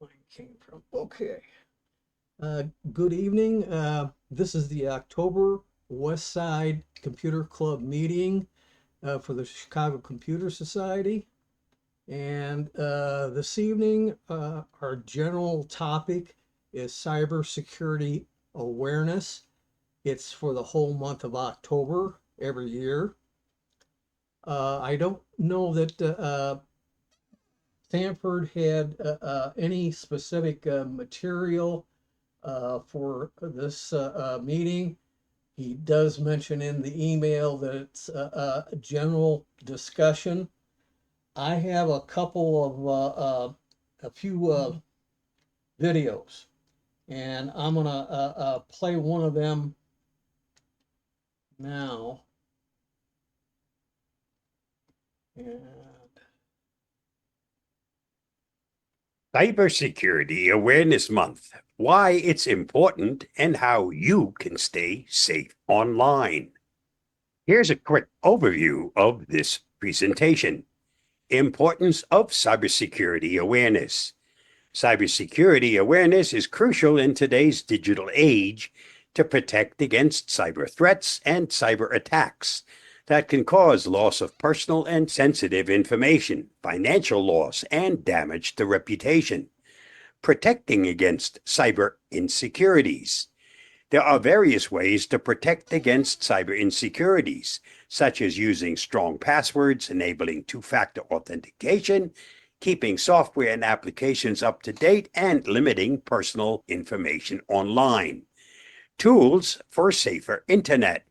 Mine came from. Okay. Uh, Good evening. This is the October West Side Computer Club meeting for the Chicago Computer Society. And this evening, our general topic is cybersecurity awareness. It's for the whole month of October every year. I don't know that Stanford had any specific material for this meeting. He does mention in the email that it's a general discussion. I have a couple of a few videos, and I'm gonna play one of them now. And Cybersecurity Awareness Month, why it's important and how you can stay safe online. Here's a quick overview of this presentation. Importance of cybersecurity awareness. Cybersecurity awareness is crucial in today's digital age to protect against cyber threats and cyber attacks that can cause loss of personal and sensitive information, financial loss, and damage to reputation. Protecting against cyber insecurities. There are various ways to protect against cyber insecurities, such as using strong passwords, enabling two-factor authentication, keeping software and applications up to date, and limiting personal information online. Tools for a safer internet.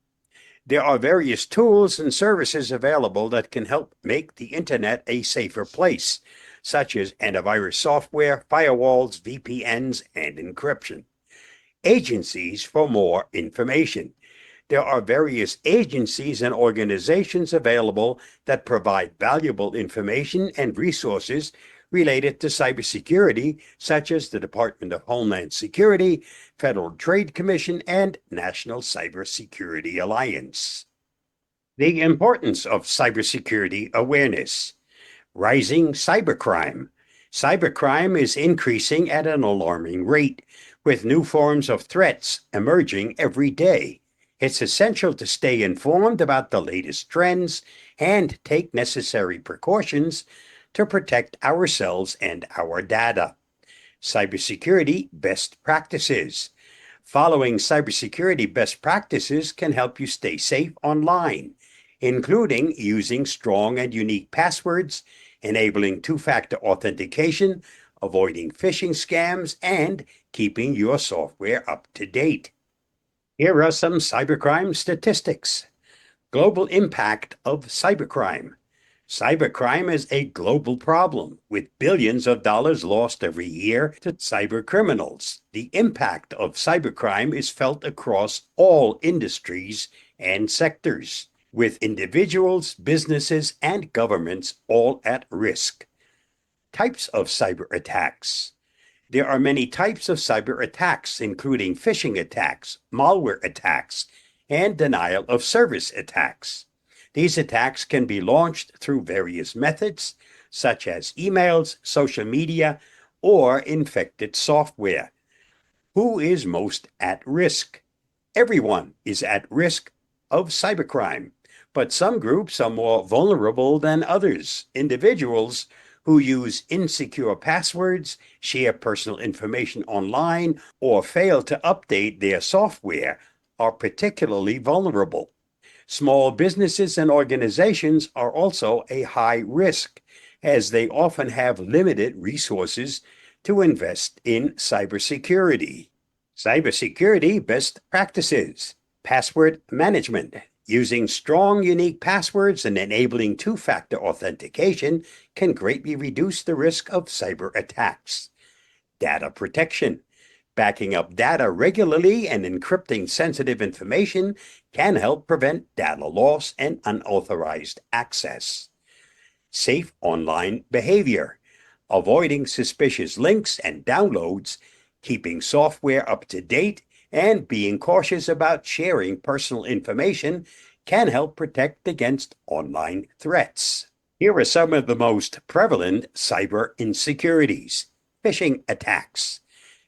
There are various tools and services available that can help make the internet a safer place, such as antivirus software, firewalls, VPNs, and encryption. Agencies for more information. There are various agencies and organizations available that provide valuable information and resources related to cybersecurity, such as the Department of Homeland Security, Federal Trade Commission, and National Cybersecurity Alliance. The importance of cybersecurity awareness. Rising cybercrime. Cybercrime is increasing at an alarming rate, with new forms of threats emerging every day. It's essential to stay informed about the latest trends and take necessary precautions to protect ourselves and our data. Cybersecurity best practices. Following cybersecurity best practices can help you stay safe online, including using strong and unique passwords, enabling two-factor authentication, avoiding phishing scams, and keeping your software up to date. Here are some cybercrime statistics. Global impact of cybercrime. Cybercrime is a global problem, with billions of dollars lost every year to cybercriminals. The impact of cybercrime is felt across all industries and sectors, with individuals, businesses, and governments all at risk. Types of cyber attacks. There are many types of cyber attacks, including phishing attacks, malware attacks, and denial of service attacks. These attacks can be launched through various methods, such as emails, social media, or infected software. Who is most at risk? Everyone is at risk of cybercrime, but some groups are more vulnerable than others. Individuals who use insecure passwords, share personal information online, or fail to update their software are particularly vulnerable. Small businesses and organizations are also a high risk, as they often have limited resources to invest in cybersecurity. Cybersecurity best practices. Password management. Using strong, unique passwords and enabling two-factor authentication can greatly reduce the risk of cyber attacks. Data protection. Backing up data regularly and encrypting sensitive information can help prevent data loss and unauthorized access. Safe online behavior. Avoiding suspicious links and downloads, keeping software up to date, and being cautious about sharing personal information can help protect against online threats. Here are some of the most prevalent cyber insecurities. Phishing attacks.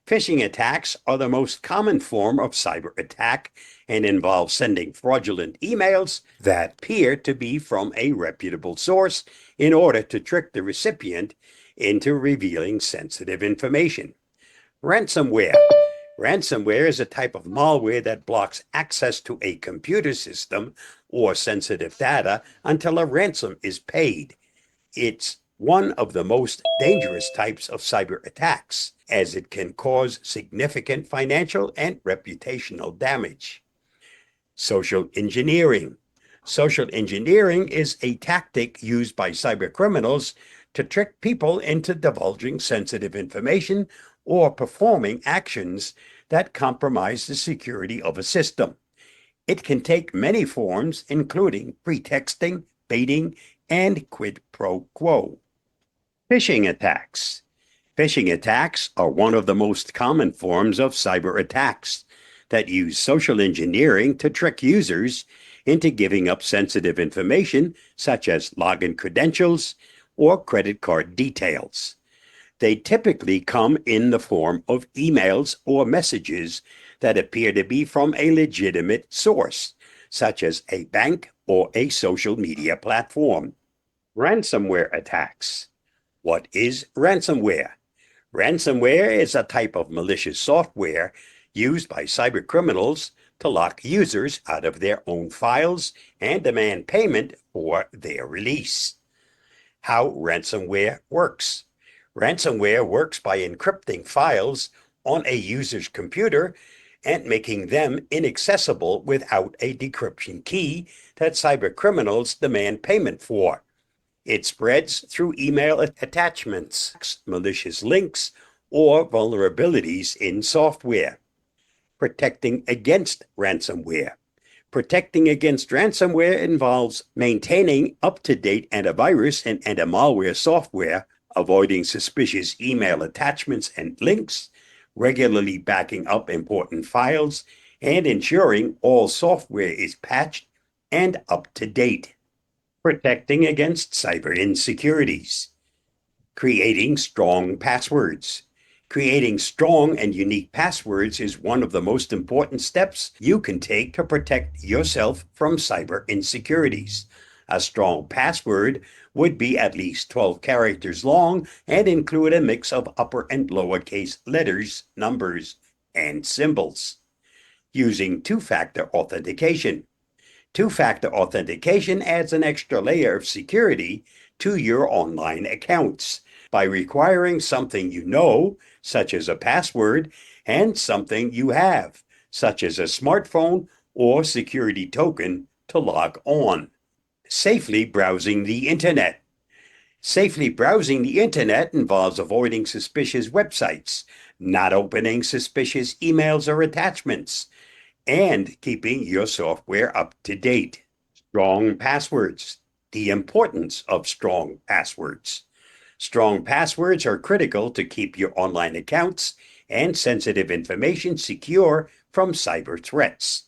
Phishing attacks are the most common form of cyber attack and involve sending fraudulent emails that appear to be from a reputable source in order to trick the recipient into revealing sensitive information. Ransomware. Ransomware is a type of malware that blocks access to a computer system or sensitive data until a ransom is paid. It's one of the most dangerous types of cyber attacks, as it can cause significant financial and reputational damage. Social engineering. Social engineering is a tactic used by cyber criminals to trick people into divulging sensitive information or performing actions that compromise the security of a system. It can take many forms, including pretexting, baiting, and quid pro quo. Phishing attacks. Phishing attacks are one of the most common forms of cyber attacks that use social engineering to trick users into giving up sensitive information such as login credentials or credit card details. They typically come in the form of emails or messages that appear to be from a legitimate source, such as a bank or a social media platform. Ransomware attacks. What is ransomware? Ransomware is a type of malicious software used by cybercriminals to lock users out of their own files and demand payment for their release. How ransomware works. Ransomware works by encrypting files on a user's computer and making them inaccessible without a decryption key that cybercriminals demand payment for. It spreads through email attachments, malicious links, or vulnerabilities in software. Protecting against ransomware. Protecting against ransomware involves maintaining up-to-date antivirus and anti-malware software, avoiding suspicious email attachments and links, regularly backing up important files, and ensuring all software is patched and up to date. Protecting against cyber insecurities. Creating strong passwords. Creating strong and unique passwords is one of the most important steps you can take to protect yourself from cyber insecurities. A strong password would be at least 12 characters long and include a mix of upper and lowercase letters, numbers, and symbols. Using two-factor authentication. Two-factor authentication adds an extra layer of security to your online accounts by requiring something you know, such as a password, and something you have, such as a smartphone or security token, to log on. Safely browsing the internet. Safely browsing the internet involves avoiding suspicious websites, not opening suspicious emails or attachments, and keeping your software up to date. Strong passwords. The importance of strong passwords. Strong passwords are critical to keep your online accounts and sensitive information secure from cyber threats.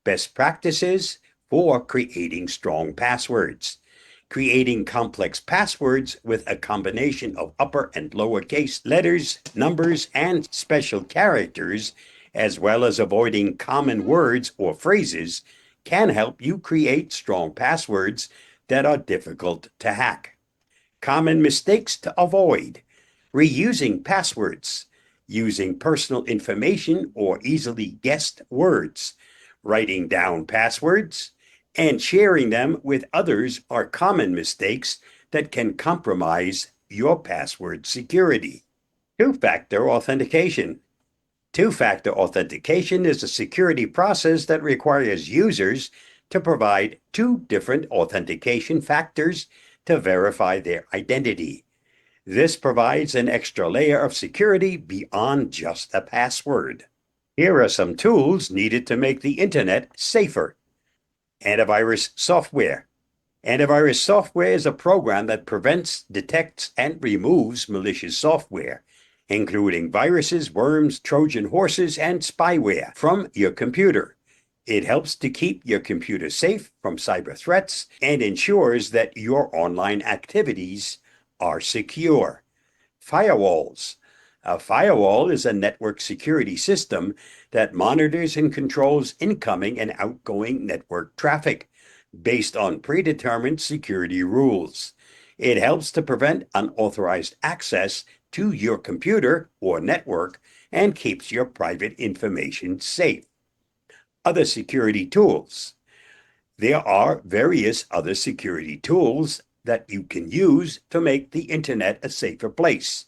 Best practices for creating strong passwords. Creating complex passwords with a combination of upper and lowercase letters, numbers, and special characters, as well as avoiding common words or phrases, can help you create strong passwords that are difficult to hack. Common mistakes to avoid. Reusing passwords, using personal information or easily guessed words, writing down passwords, and sharing them with others are common mistakes that can compromise your password security. Two-factor authentication. Two-factor authentication is a security process that requires users to provide two different authentication factors to verify their identity. This provides an extra layer of security beyond just a password. Here are some tools needed to make the internet safer. Antivirus software. Antivirus software is a program that prevents, detects, and removes malicious software, including viruses, worms, Trojan horses, and spyware from your computer. It helps to keep your computer safe from cyber threats and ensures that your online activities are secure. Firewalls. A firewall is a network security system that monitors and controls incoming and outgoing network traffic based on predetermined security rules. It helps to prevent unauthorized access to your computer or network and keeps your private information safe. Other security tools. There are various other security tools that you can use to make the internet a safer place,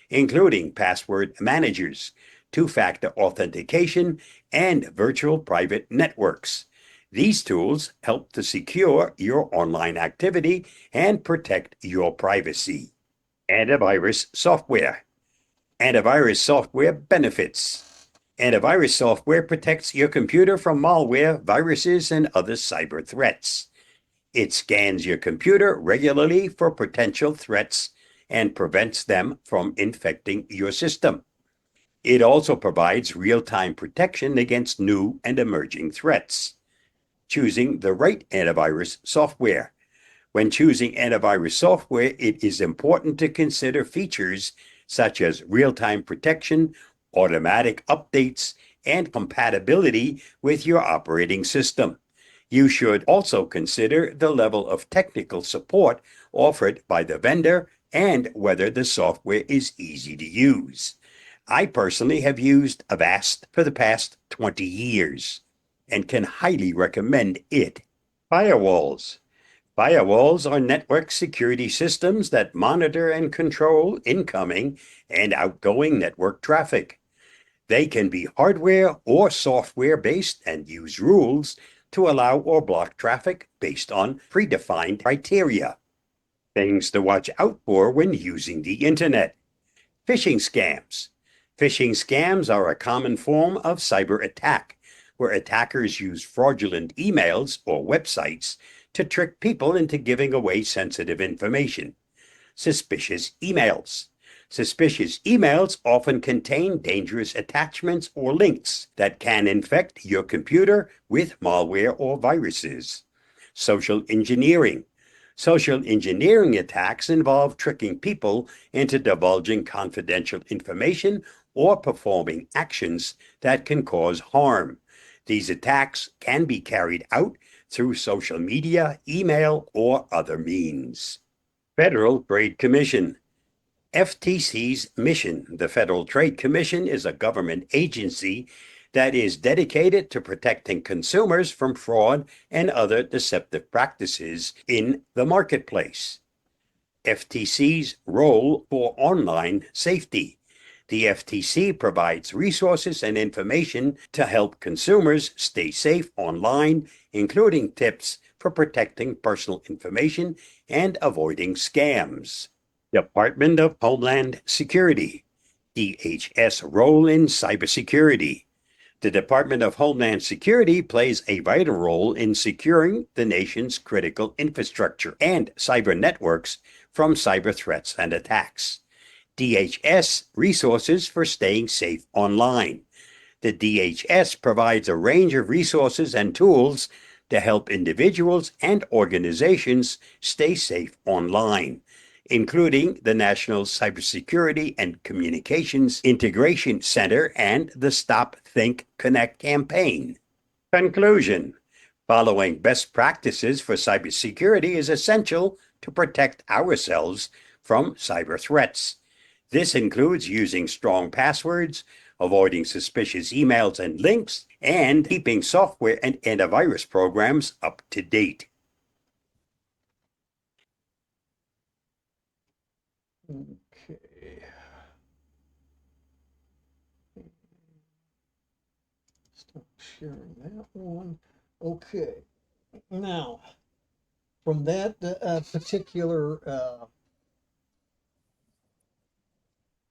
including password managers, two-factor authentication, and virtual private networks. These tools help to secure your online activity and protect your privacy. Antivirus software. Antivirus software benefits. Antivirus software protects your computer from malware, viruses, and other cyber threats. It scans your computer regularly for potential threats and prevents them from infecting your system. It also provides real-time protection against new and emerging threats. Choosing the right antivirus software. When choosing antivirus software, it is important to consider features such as real-time protection, automatic updates, and compatibility with your operating system. You should also consider the level of technical support offered by the vendor and whether the software is easy to use. I personally have used Avast for the past 20 years and can highly recommend it. Firewalls. Firewalls are network security systems that monitor and control incoming and outgoing network traffic. They can be hardware or software based and use rules to allow or block traffic based on predefined criteria. Things to watch out for when using the internet. Phishing scams. Phishing scams are a common form of cyber attack where attackers use fraudulent emails or websites to trick people into giving away sensitive information. Suspicious emails. Suspicious emails often contain dangerous attachments or links that can infect your computer with malware or viruses. Social engineering. Social engineering attacks involve tricking people into divulging confidential information or performing actions that can cause harm. These attacks can be carried out through social media, email, or other means. Federal Trade Commission. FTC's mission. The Federal Trade Commission is a government agency that is dedicated to protecting consumers from fraud and other deceptive practices in the marketplace. FTC's role for online safety. The FTC provides resources and information to help consumers stay safe online, including tips for protecting personal information and avoiding scams. Department of Homeland Security, DHS role in cybersecurity. The Department of Homeland Security plays a vital role in securing the nation's critical infrastructure and cyber networks from cyber threats and attacks. DHS resources for staying safe online. The DHS provides a range of resources and tools to help individuals and organizations stay safe online, including the National Cybersecurity and Communications Integration Center and the Stop, Think, Connect campaign. Conclusion. Following best practices for cybersecurity is essential to protect ourselves from cyber threats. This includes using strong passwords, avoiding suspicious emails and links, and keeping software and antivirus programs up to date. Okay. Stop sharing that one. Okay. Now, from that particular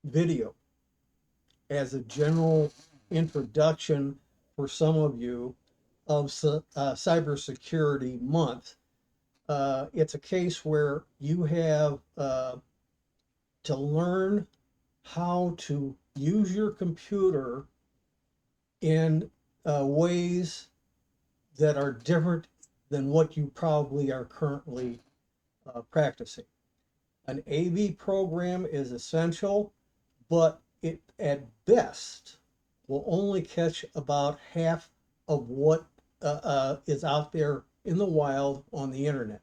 video, as a general introduction for some of you of Cybersecurity Month, it's a case where you have to learn how to use your computer in ways that are different than what you probably are currently practicing. An AV program is essential, but it at best will only catch about half of what is out there in the wild on the internet.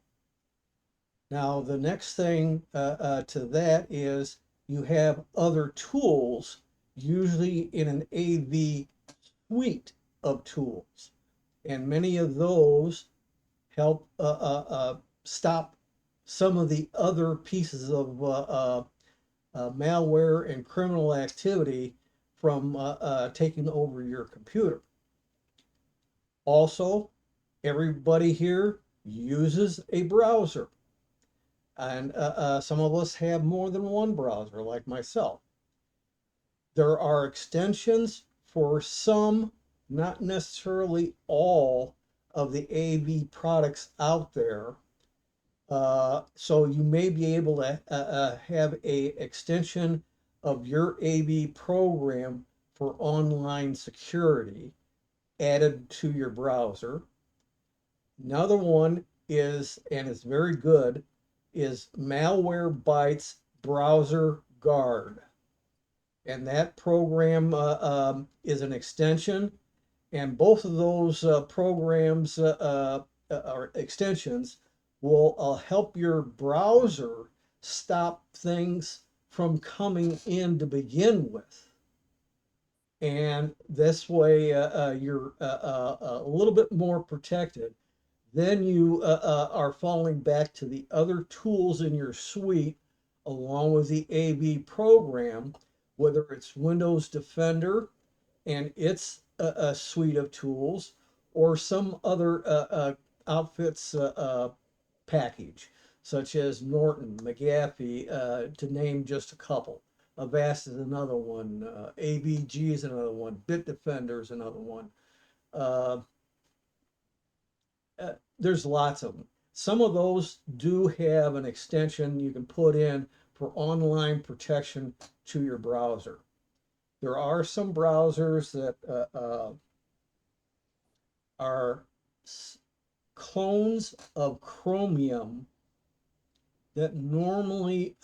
Now, the next thing to that is you have other tools, usually in an AV suite of tools. And many of those help stop some of the other pieces of malware and criminal activity from taking over your computer. Also, everybody here uses a browser. And some of us have more than one browser, like myself. There are extensions for some, not necessarily all, of the AV products out there. So you may be able to have a extension of your AV program for online security added to your browser. Another one is, and it's very good, is Malwarebytes Browser Guard. And that program is an extension. And both of those programs or extensions will help your browser stop things from coming in to begin with. And this way, you're a little bit more protected. Then you are falling back to the other tools in your suite along with the AV program, whether it's Windows Defender and its a suite of tools or some other outfits package, such as Norton, McAfee, to name just a couple. Avast is another one. AVG is another one. Bitdefender is another one. Uh, there's lots of them. Some of those do have an extension you can put in for online protection to your browser. There are some browsers that are clones of Chromium that normally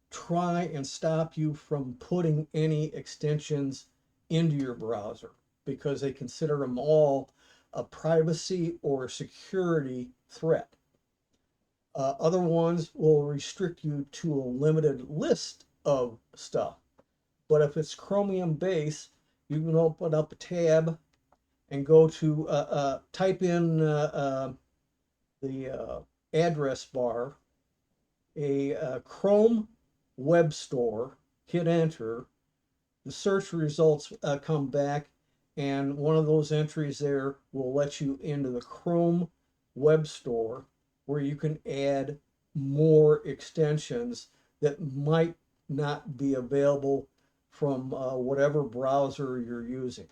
try and stop you from putting any extensions into your browser because they consider them all a privacy or security threat. Other ones will restrict you to a limited list of stuff. But if it's Chromium based, you can open up a tab and go to type in the address bar a Chrome web store, hit enter, the search results come back, and one of those entries there will let you into the Chrome web store where you can add more extensions that might not be available from whatever browser you're using.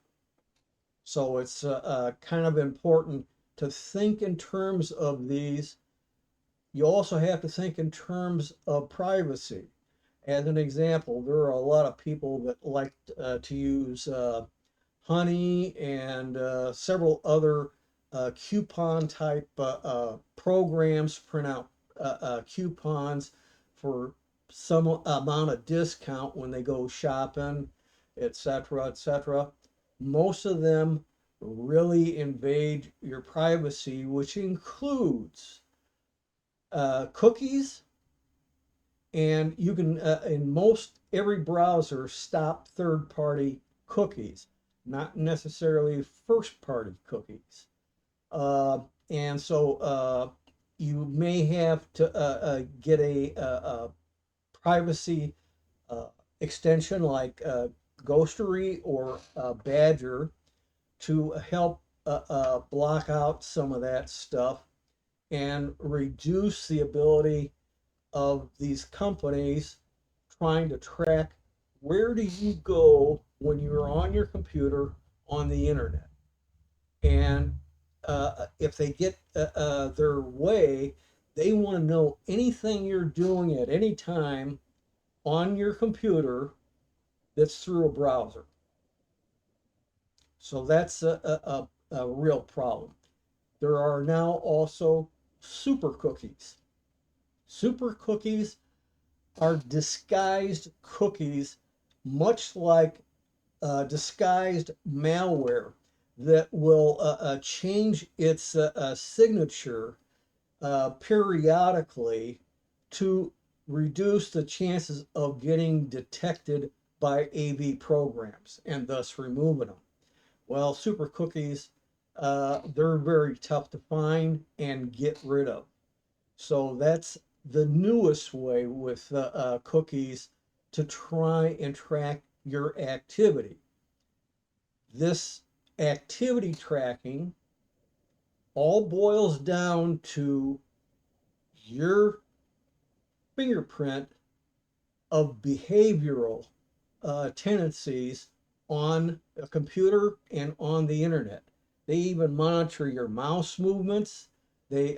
So it's kind of important to think in terms of these. You also have to think in terms of privacy. As an example, there are a lot of people that like to use Honey and several other coupon type programs, print out coupons for some amount of discount when they go shopping, etc., etc. Most of them really invade your privacy, which includes cookies, and you can in most every browser stop third-party cookies, not necessarily first-party cookies. uh, and so you may have to get a privacy uh, extension like Ghostery or Badger to help block out some of that stuff and reduce the ability of these companies trying to track where do you go when you're on your computer on the internet. And if they get their way, they want to know anything you're doing at any time on your computer that's through a browser. So that's a real problem. There are now also super cookies. Super cookies are disguised cookies much like disguised malware that will change its signature periodically to reduce the chances of getting detected by AV programs and thus removing them. Well, super cookies, they're very tough to find and get rid of. So that's the newest way with cookies to try and track your activity. This activity tracking all boils down to your fingerprint of behavioral tendencies on a computer and on the internet. They even monitor your mouse movements. They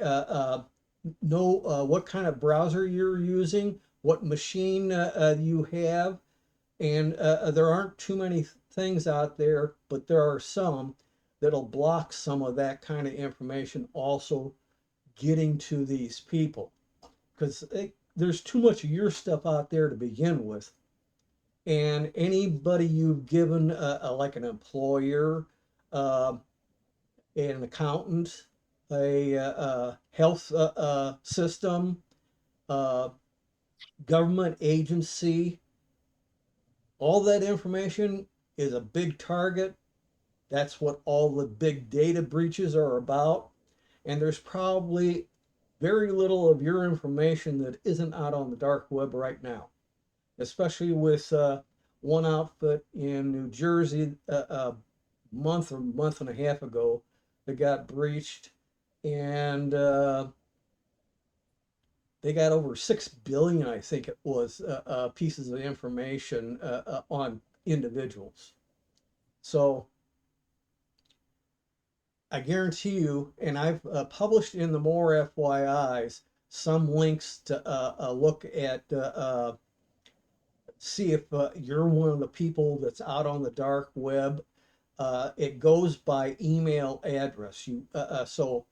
know what kind of browser you're using, what machine you have, and there aren't too many things out there, but there are some that'll block some of that kind of information also getting to these people because there's too much of your stuff out there to begin with. And anybody you've given, like an employer, uh, an accountant, a health system, uh, government agency, all that information is a big target. That's what all the big data breaches are about. And there's probably very little of your information that isn't out on the dark web right now, especially with one outfit in New Jersey a month or month and a half ago that got breached, and they got over 6 billion, I think it was, pieces of information on individuals. So I guarantee you, and I've published in the more FYIs some links to look at see if you're one of the people that's out on the dark web. It goes by email address. So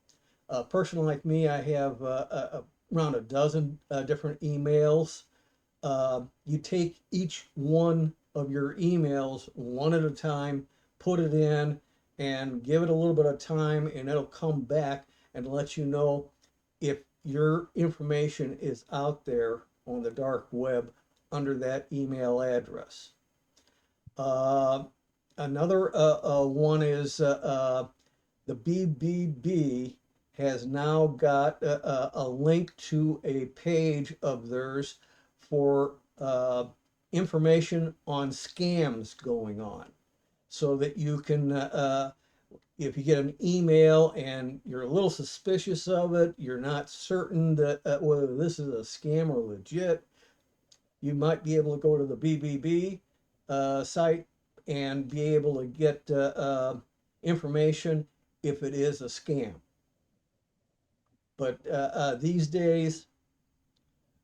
a person like me, I have around a dozen different emails. You take each one of your emails one at a time, put it in, and give it a little bit of time, and it'll come back and let you know if your information is out there on the dark web under that email address. Uh, Another one is the BBB has now got a link to a page of theirs for information on scams going on so that you can if you get an email and you're a little suspicious of it, you're not certain that whether this is a scam or legit, you might be able to go to the BBB site and be able to get information if it is a scam. But these days,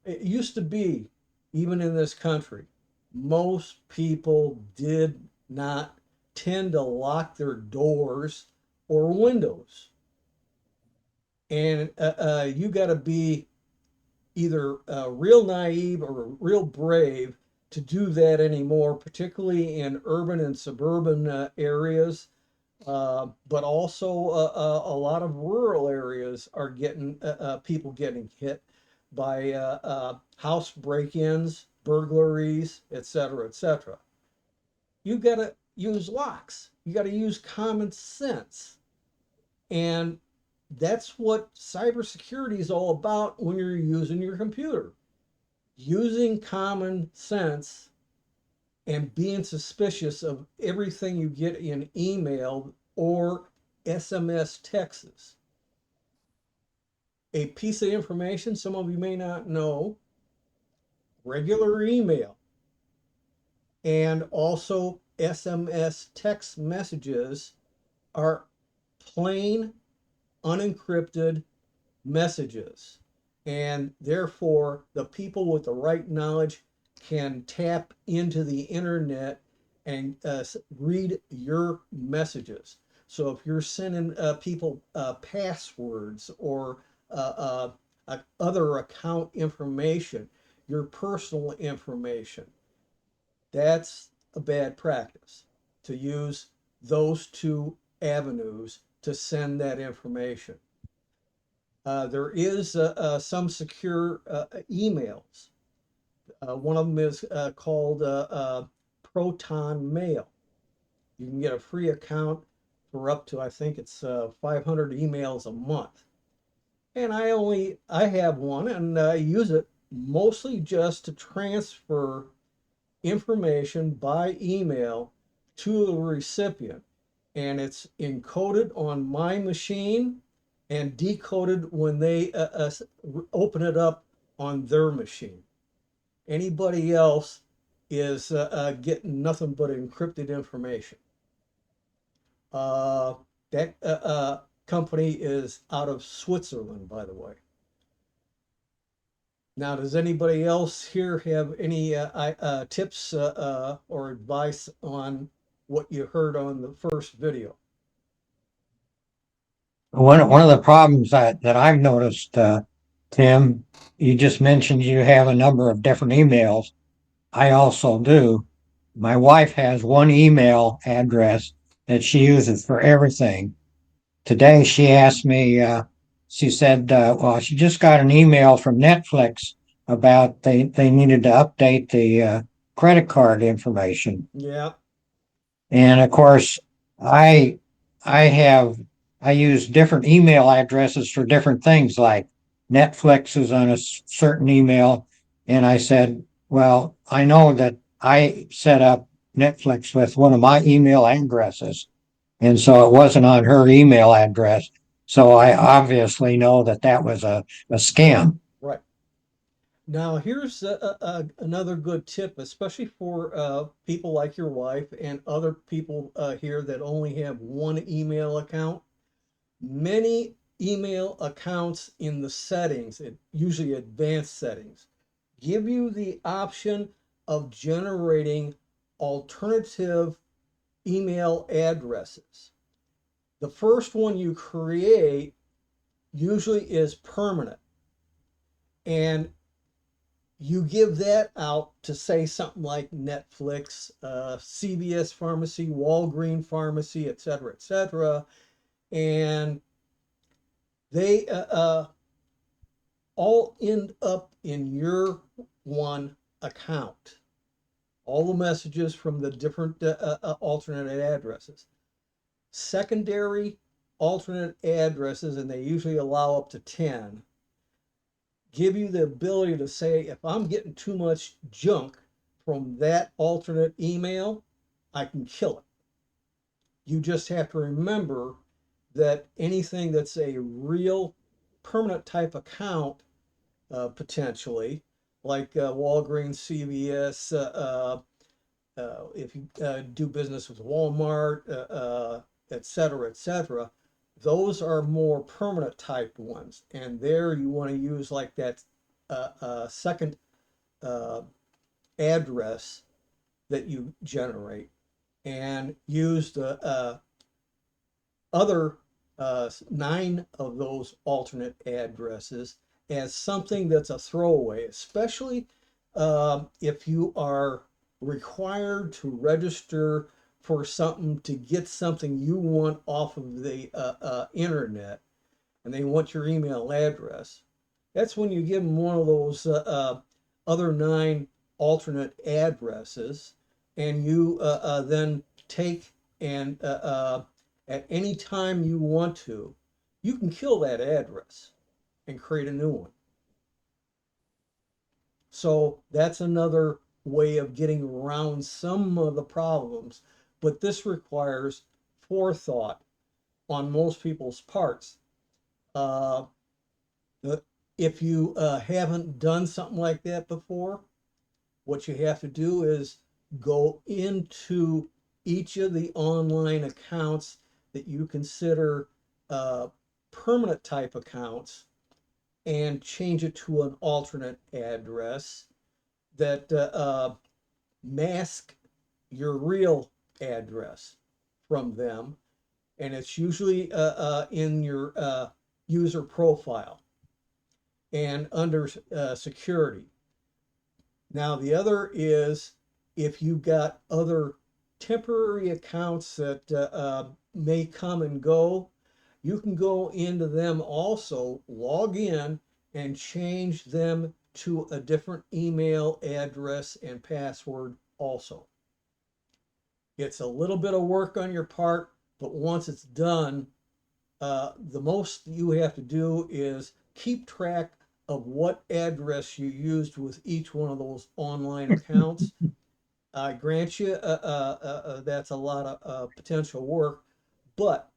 it used to be, even in this country, most people did not tend to lock their doors or windows. And you got to be either real naive or real brave to do that anymore, particularly in urban and suburban areas. But also a lot of rural areas are getting people getting hit by house break-ins, burglaries, et cetera, et cetera. You got to use locks. You got to use common sense. And that's what cybersecurity is all about when you're using your computer. Using common sense and being suspicious of everything you get in email or SMS texts. A piece of information some of you may not know, regular email, and also SMS text messages are plain, unencrypted messages. And therefore, the people with the right knowledge can tap into the internet and read your messages. So if you're sending people passwords or other account information, your personal information, That's a bad practice to use those two avenues to send that information. There is some secure emails. One of them is called Proton Mail. You can get a free account for up to, I think it's 500 emails a month. And I have one and I use it mostly just to transfer information by email to the recipient. And it's encoded on my machine and decoded when they open it up on their machine. Anybody else is getting nothing but encrypted information. Uh, that company is out of Switzerland, by the way. Now, does anybody else here have any tips or advice on what you heard on the first video? One of the problems that I've noticed, Tim, you just mentioned you have a number of different emails. I also do. My wife has one email address that she uses for everything. Today she asked me, she said, well, she just got an email from Netflix about they needed to update the credit card information. Yeah, And of course, I I have I use different email addresses for different things. Like Netflix is on a certain email, and I said, well, I know that I set up Netflix with one of my email addresses, and so it wasn't on her email address. So I obviously know that that was a scam. right. Now, here's another good tip, especially for people like your wife and other people here that only have one email account. Many email accounts in the settings, usually advanced settings, give you the option of generating alternative email addresses. The first one you create usually is permanent, and you give that out to say something like Netflix, CVS Pharmacy, Walgreen Pharmacy, et cetera, and they all end up in your one account. All the messages from the different alternate addresses. Secondary alternate addresses, and they usually allow up to 10, give you the ability to say, if I'm getting too much junk from that alternate email, I can kill it. You just have to remember that anything that's a real permanent type account, potentially, like Walgreens, CVS, if you do business with Walmart, et cetera, those are more permanent type ones. And there you want to use like that second uh, address that you generate and use the other 9 of those alternate addresses as something that's a throwaway, especially if you are required to register for something to get something you want off of the internet and they want your email address. That's when you give them one of those other 9 alternate addresses and you then take and at any time you want to, you can kill that address and create a new one. So that's another way of getting around some of the problems. But this requires forethought on most people's parts. Uh, if you haven't done something like that before, what you have to do is go into each of the online accounts that you consider uh, permanent type accounts and change it to an alternate address that mask your real address from them. And it's usually in your user profile and under security. Now, the other is If you've got other temporary accounts that may come and go, you can go into them also, log in, and change them to a different email address and password also. It's a little bit of work on your part, but once it's done, the most you have to do is keep track of what address you used with each one of those online accounts. I grant you that's a lot of potential work, but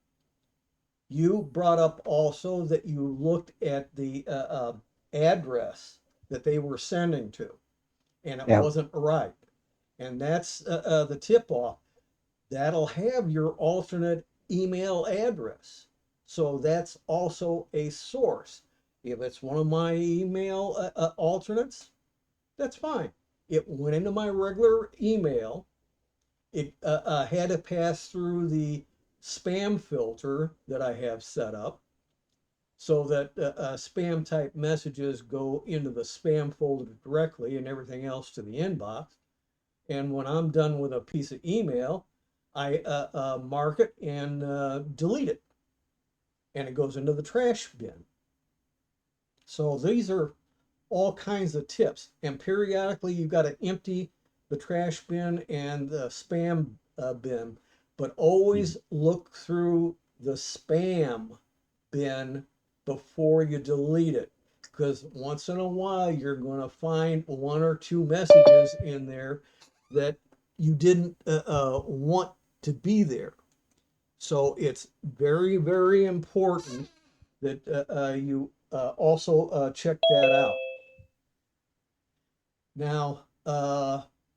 you brought up also that you looked at the address that they were sending to, and it Yeah. wasn't right. And that's the tip off. That'll have your alternate email address. So that's also a source. If it's one of my email alternates, that's fine. It went into my regular email. It had to pass through the spam filter that I have set up so that spam type messages go into the spam folder directly and everything else to the inbox. And when I'm done with a piece of email, I mark it and delete it, and it goes into the trash bin. So these are all kinds of tips. And periodically, you've got to empty the trash bin and the spam bin, but always look through the spam bin before you delete it. Because once in a while, you're going to find one or two messages in there that you didn't want to be there. So it's very, very important that you also check that out. Now,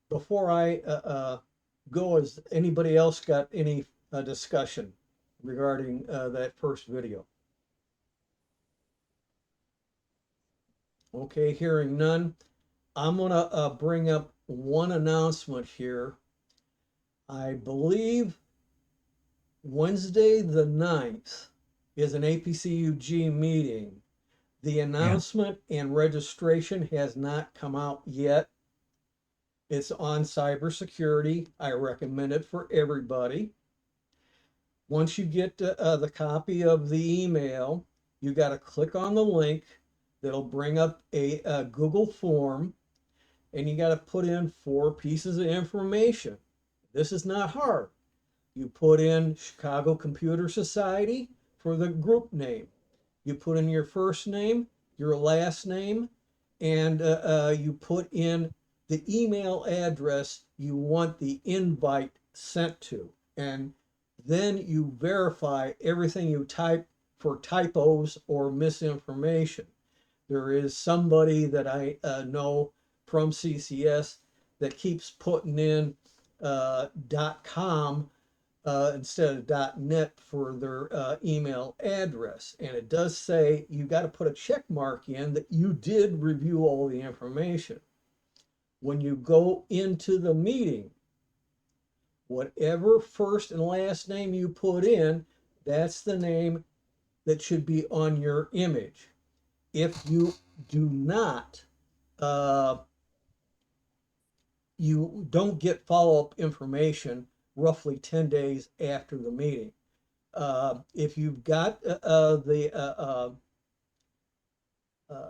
before I go, has anybody else got any discussion regarding that first video? Okay, hearing none, I'm gonna bring up one announcement here. I believe Wednesday the 9th is an APCUG meeting. The Yeah. announcement and registration has not come out yet. It's on cybersecurity. I recommend it for everybody. Once you get the copy of the email, you got to click on the link that'll bring up a Google form, and you got to put in 4 pieces of information. This is not hard. You put in Chicago Computer Society for the group name. You put in your first name, your last name, and you put in the email address you want the invite sent to. And then you verify everything you type for typos or misinformation. There is somebody that I know from CCS that keeps putting in .com instead of .net for their email address. And it does say you got to put a check mark in that you did review all the information. When you go into the meeting, whatever first and last name you put in, that's the name that should be on your image. If you do not, uh, you don't get follow-up information roughly 10 days after the meeting. If you've got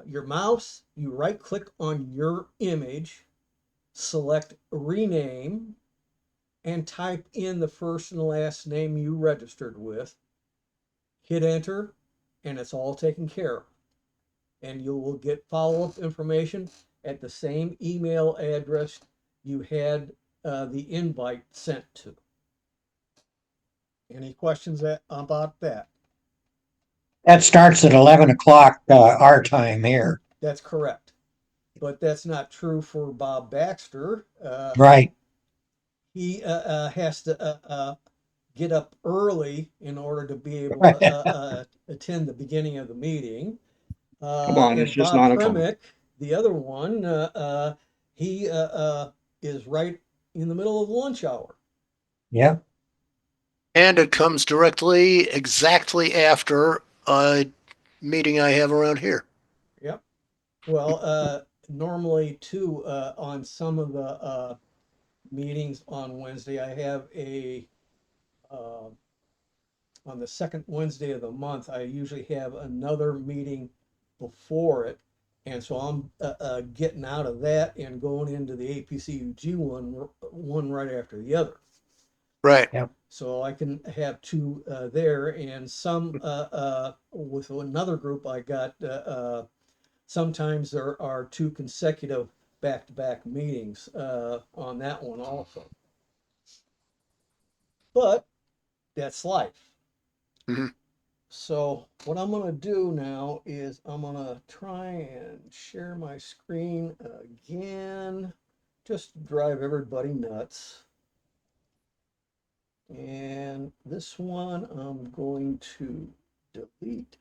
your mouse, you right click on your image, select rename, and type in the first and last name you registered with, hit enter, and it's all taken care of. And you will get follow-up information at the same email address you had the invite sent to. Any questions about that? That starts at 11 o'clock our time here. That's correct. But that's not true for Bob Baxter. Right. He has to get up early in order to be able to attend the beginning of the meeting. Come on, it's And just Bob 9 o'clock. Premick, the other one, he is right in the middle of lunch hour. Yep. And it comes directly exactly after a meeting I have around here. Yep. Well, normally too, on some of the meetings on Wednesday. I have uh, on the second Wednesday of the month, I usually have another meeting before it. And so I'm getting out of that and going into the APCUG one right after the other. Right. Yep. So I can have two there, and some with another group I got. Sometimes there are two consecutive back-to-back meetings on that one also. But that's life. Mhm. So what I'm gonna do now is I'm gonna try and share my screen again, just to drive everybody nuts. And this one I'm going to delete.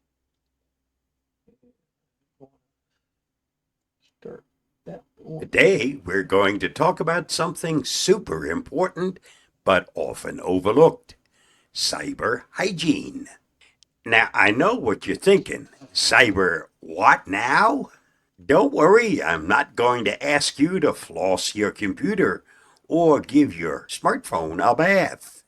Start that one. Today, we're going to talk about something super important but often overlooked: cyber hygiene. Now, I know what you're thinking. Cyber what now? Don't worry, I'm not going to ask you to floss your computer or give your smartphone a bath.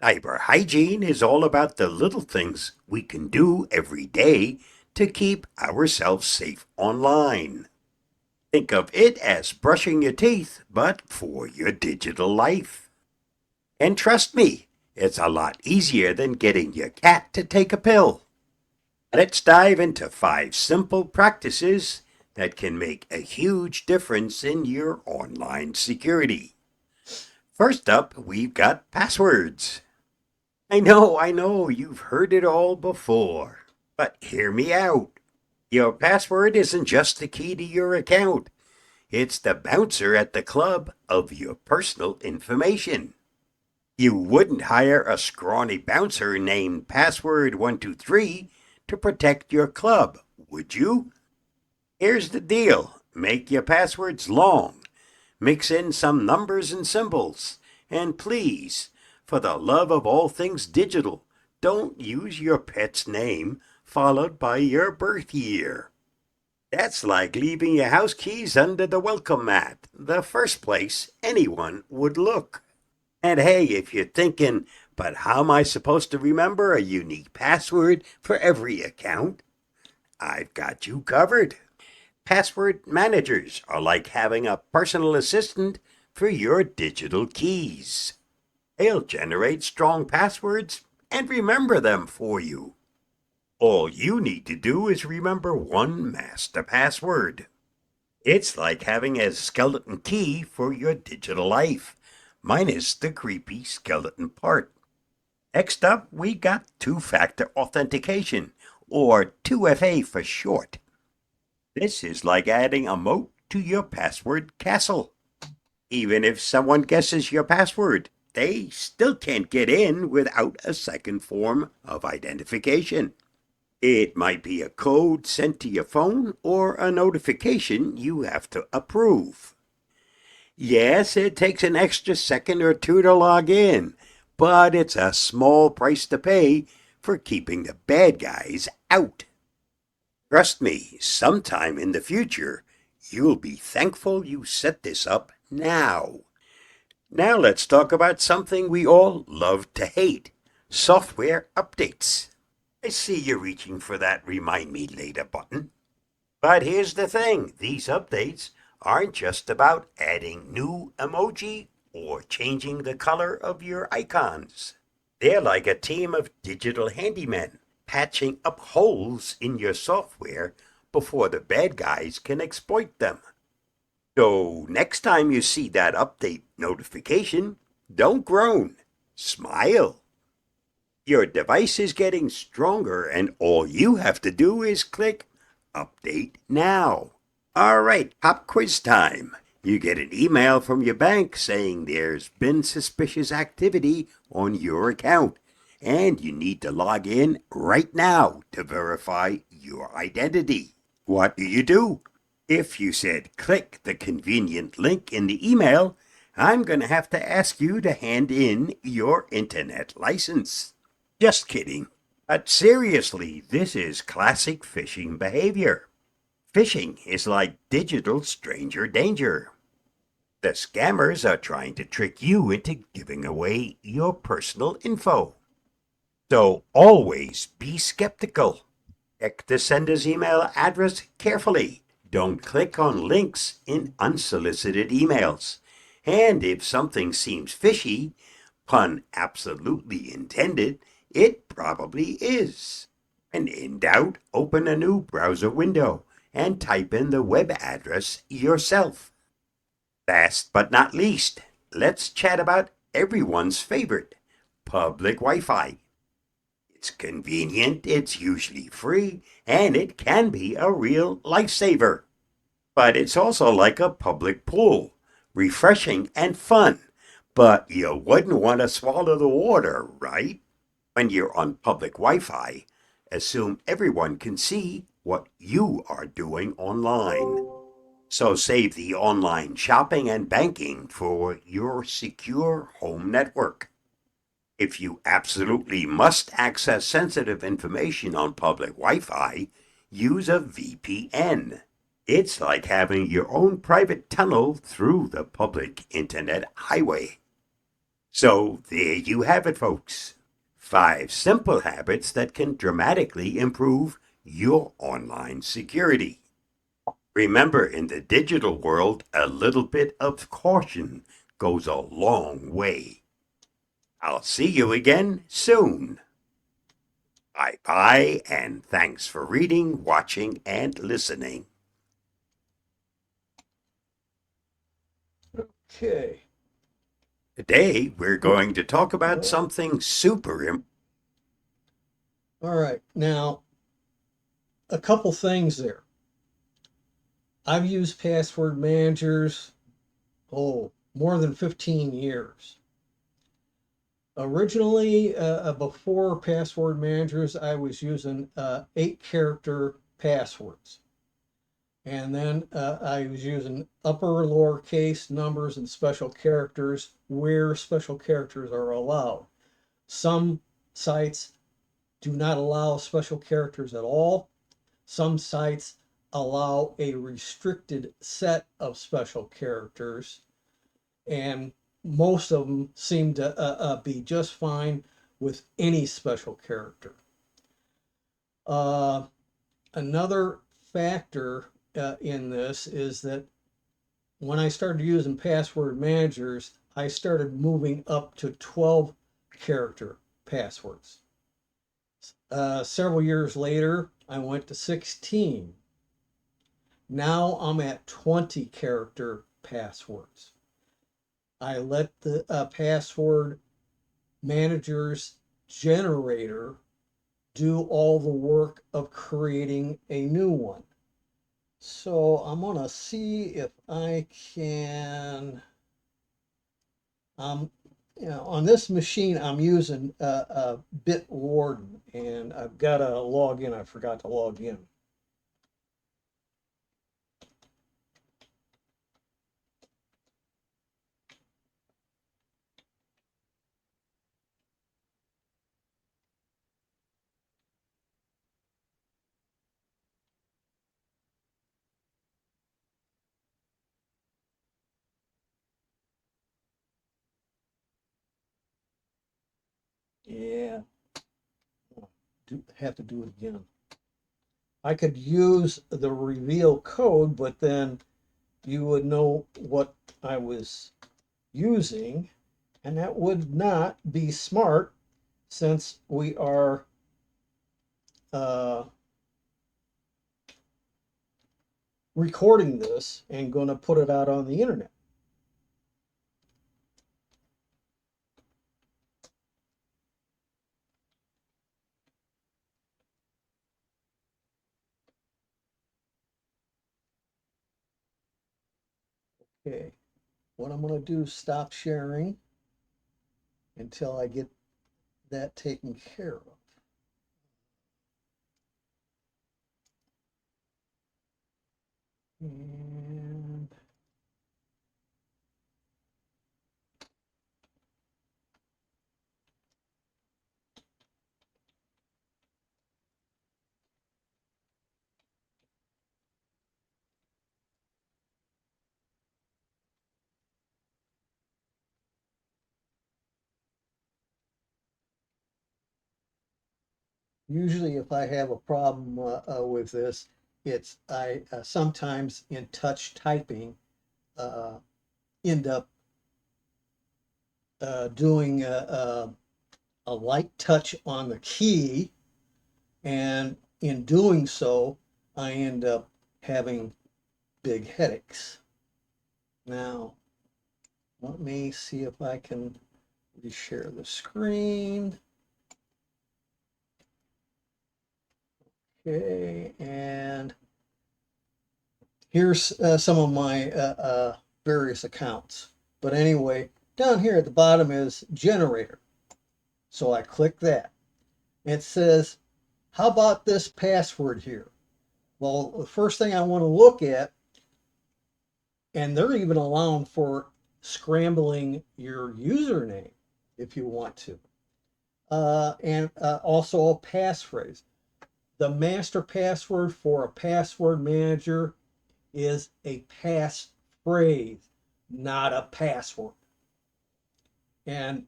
Cyber hygiene is all about the little things we can do every day to keep ourselves safe online. Think of it as brushing your teeth, but for your digital life. And trust me, it's a lot easier than getting your cat to take a pill. Let's dive into 5 simple practices that can make a huge difference in your online security. First up, we've got passwords. I know, you've heard it all before, but hear me out. Your password isn't just the key to your account. It's the bouncer at the club of your personal information. You wouldn't hire a scrawny bouncer named Password123 to protect your club, would you? Here's the deal: make your passwords long, mix in some numbers and symbols, and please, for the love of all things digital, don't use your pet's name followed by your birth year. That's like leaving your house keys under the welcome mat, the first place anyone would look. And hey, if you're thinking, but how am I supposed to remember a unique password for every account? I've got you covered. Password managers are like having a personal assistant for your digital keys. They'll generate strong passwords and remember them for you. All you need to do is remember one master password. It's like having a skeleton key for your digital life, minus the creepy skeleton part. Next up, we got two-factor authentication, or 2FA for short. This is like adding a moat to your password castle. Even if someone guesses your password, they still can't get in without a second form of identification. It might be a code sent to your phone or a notification you have to approve. Yes, it takes an extra second or two to log in, but it's a small price to pay for keeping the bad guys out. Trust me, sometime in the future, you'll be thankful you set this up now. Now let's talk about something we all love to hate: software updates. I see you reaching for that remind me later button. But here's the thing: these updates aren't just about adding new emoji or changing the color of your icons. They're like a team of digital handymen patching up holes in your software before the bad guys can exploit them. So next time you see that update notification, don't groan, smile. Your device is getting stronger, and all you have to do is click Update Now. All right, pop quiz time. You get an email from your bank saying there's been suspicious activity on your account, and you need to log in right now to verify your identity. What do? If you said click the convenient link in the email, I'm going to have to ask you to hand in your internet license. Just kidding. But seriously, this is classic phishing behavior. Phishing is like digital stranger danger. The scammers are trying to trick you into giving away your personal info. So always be skeptical. Check the sender's email address carefully. Don't click on links in unsolicited emails. And if something seems fishy, pun absolutely intended, it probably is. And in doubt, open a new browser window and type in the web address yourself. Last but not least, let's chat about everyone's favorite public Wi Fi. It's convenient, it's usually free, and it can be a real lifesaver. But it's also like a public pool, refreshing and fun. But you wouldn't want to swallow the water, right? When you're on public Wi Fi, assume everyone can see what you are doing online. So save the online shopping and banking for your secure home network. If you absolutely must access sensitive information on public Wi Fi, use a VPN. It's like having your own private tunnel through the public internet highway. So there you have it, folks. 5 simple habits that can dramatically improve your online security. Remember, in the digital world, a little bit of caution goes a long way. I'll see you again soon. Bye bye, and thanks for reading, watching, and listening. Okay. Today, we're going to talk about something super important. All right. Now, a couple things there. I've used password managers, more than 15 years. Originally, before password managers, I was using 8-character passwords. And then I was using upper lowercase numbers and special characters where special characters are allowed. Some sites do not allow special characters at all. Some sites allow a restricted set of special characters, and most of them seem to be just fine with any special character. Uh, Another factor in this is that when I started using password managers, I started moving up to 12 character passwords. Several years later, I went to 16. Now I'm at 20 character passwords. I let the password manager's generator do all the work of creating a new one. So I'm gonna see if I can, um, on this machine, I'm using Bitwarden, and I've got to log in. I forgot to log in. Yeah, have to do it again. I could use the reveal code, but then you would know what I was using, and that would not be smart since we are uh, recording this and going to put it out on the internet. Okay, what I'm going to do is stop sharing until I get that taken care of. And Usually if I have a problem with this, it's I sometimes in touch typing uh, end up doing a light touch on the key, and in doing so, I end up having big headaches. Now, let me see if I can reshare the screen. Okay, and here's some of my various accounts. But anyway, down here at the bottom is generator. So I click that. It says, how about this password here? Well, the first thing I want to look at, and they're even allowing for scrambling your username if you want to. And also a passphrase. The master password for a password manager is a passphrase, not a password. And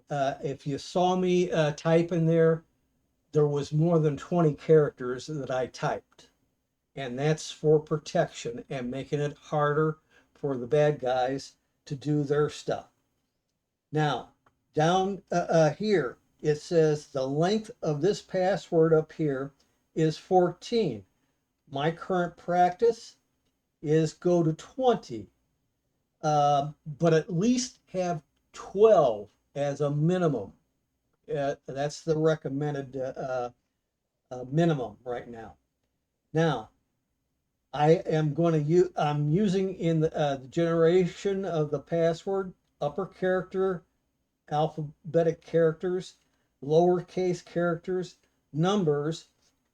if you saw me type in there, there was more than 20 characters that I typed. And that's for protection and making it harder for the bad guys to do their stuff. Now, down here, it says the length of this password up here is 14. My current practice is go to 20, but at least have 12 as a minimum. That's the recommended minimum right now. Now, I'm using in the generation of the password upper character, alphabetic characters, lowercase characters, numbers,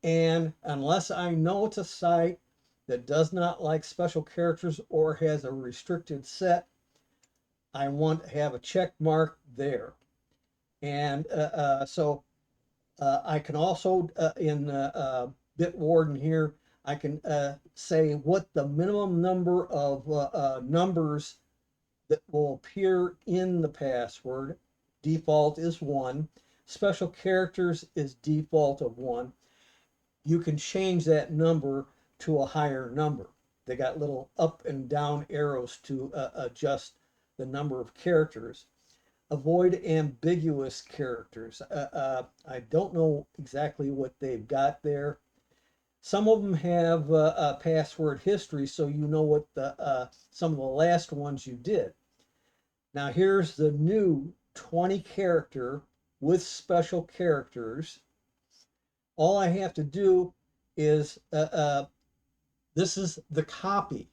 and unless I know it's a site that does not like special characters or has a restricted set, I want to have a check mark there. And so I can also, in Bitwarden here, I can say what the minimum number of numbers that will appear in the password. Default is 1. Special characters is default of 1. You can change that number to a higher number. They got little up and down arrows to adjust the number of characters. Avoid ambiguous characters. I don't know exactly what they've got there. Some of them have a password history, so you know what some of the last ones you did. Now here's the new 20 character with special characters. All I have to do is, this is the copy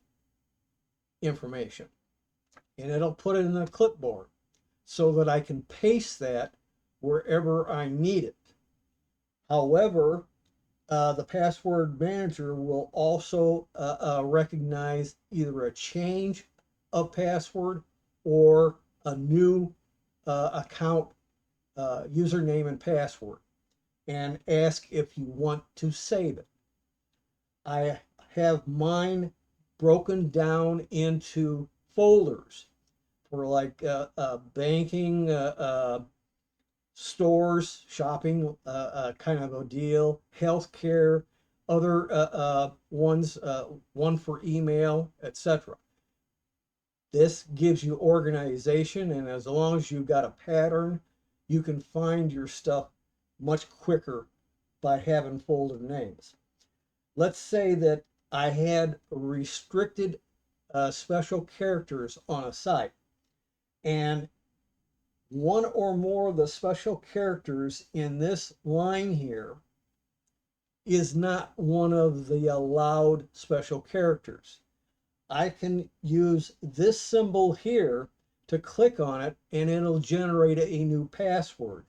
information, and it'll put it in the clipboard so that I can paste that wherever I need it. However, the password manager will also recognize either a change of password or a new account username and password and ask if you want to save it. I have mine broken down into folders for like banking, stores, shopping, kind of a deal, healthcare, other ones, one for email, etc. This gives you organization, and as long as you've got a pattern, you can find your stuff much quicker by having folder names. Let's say that I had restricted special characters on a site, and one or more of the special characters in this line here is not one of the allowed special characters. I can use this symbol here to click on it and it'll generate a new password.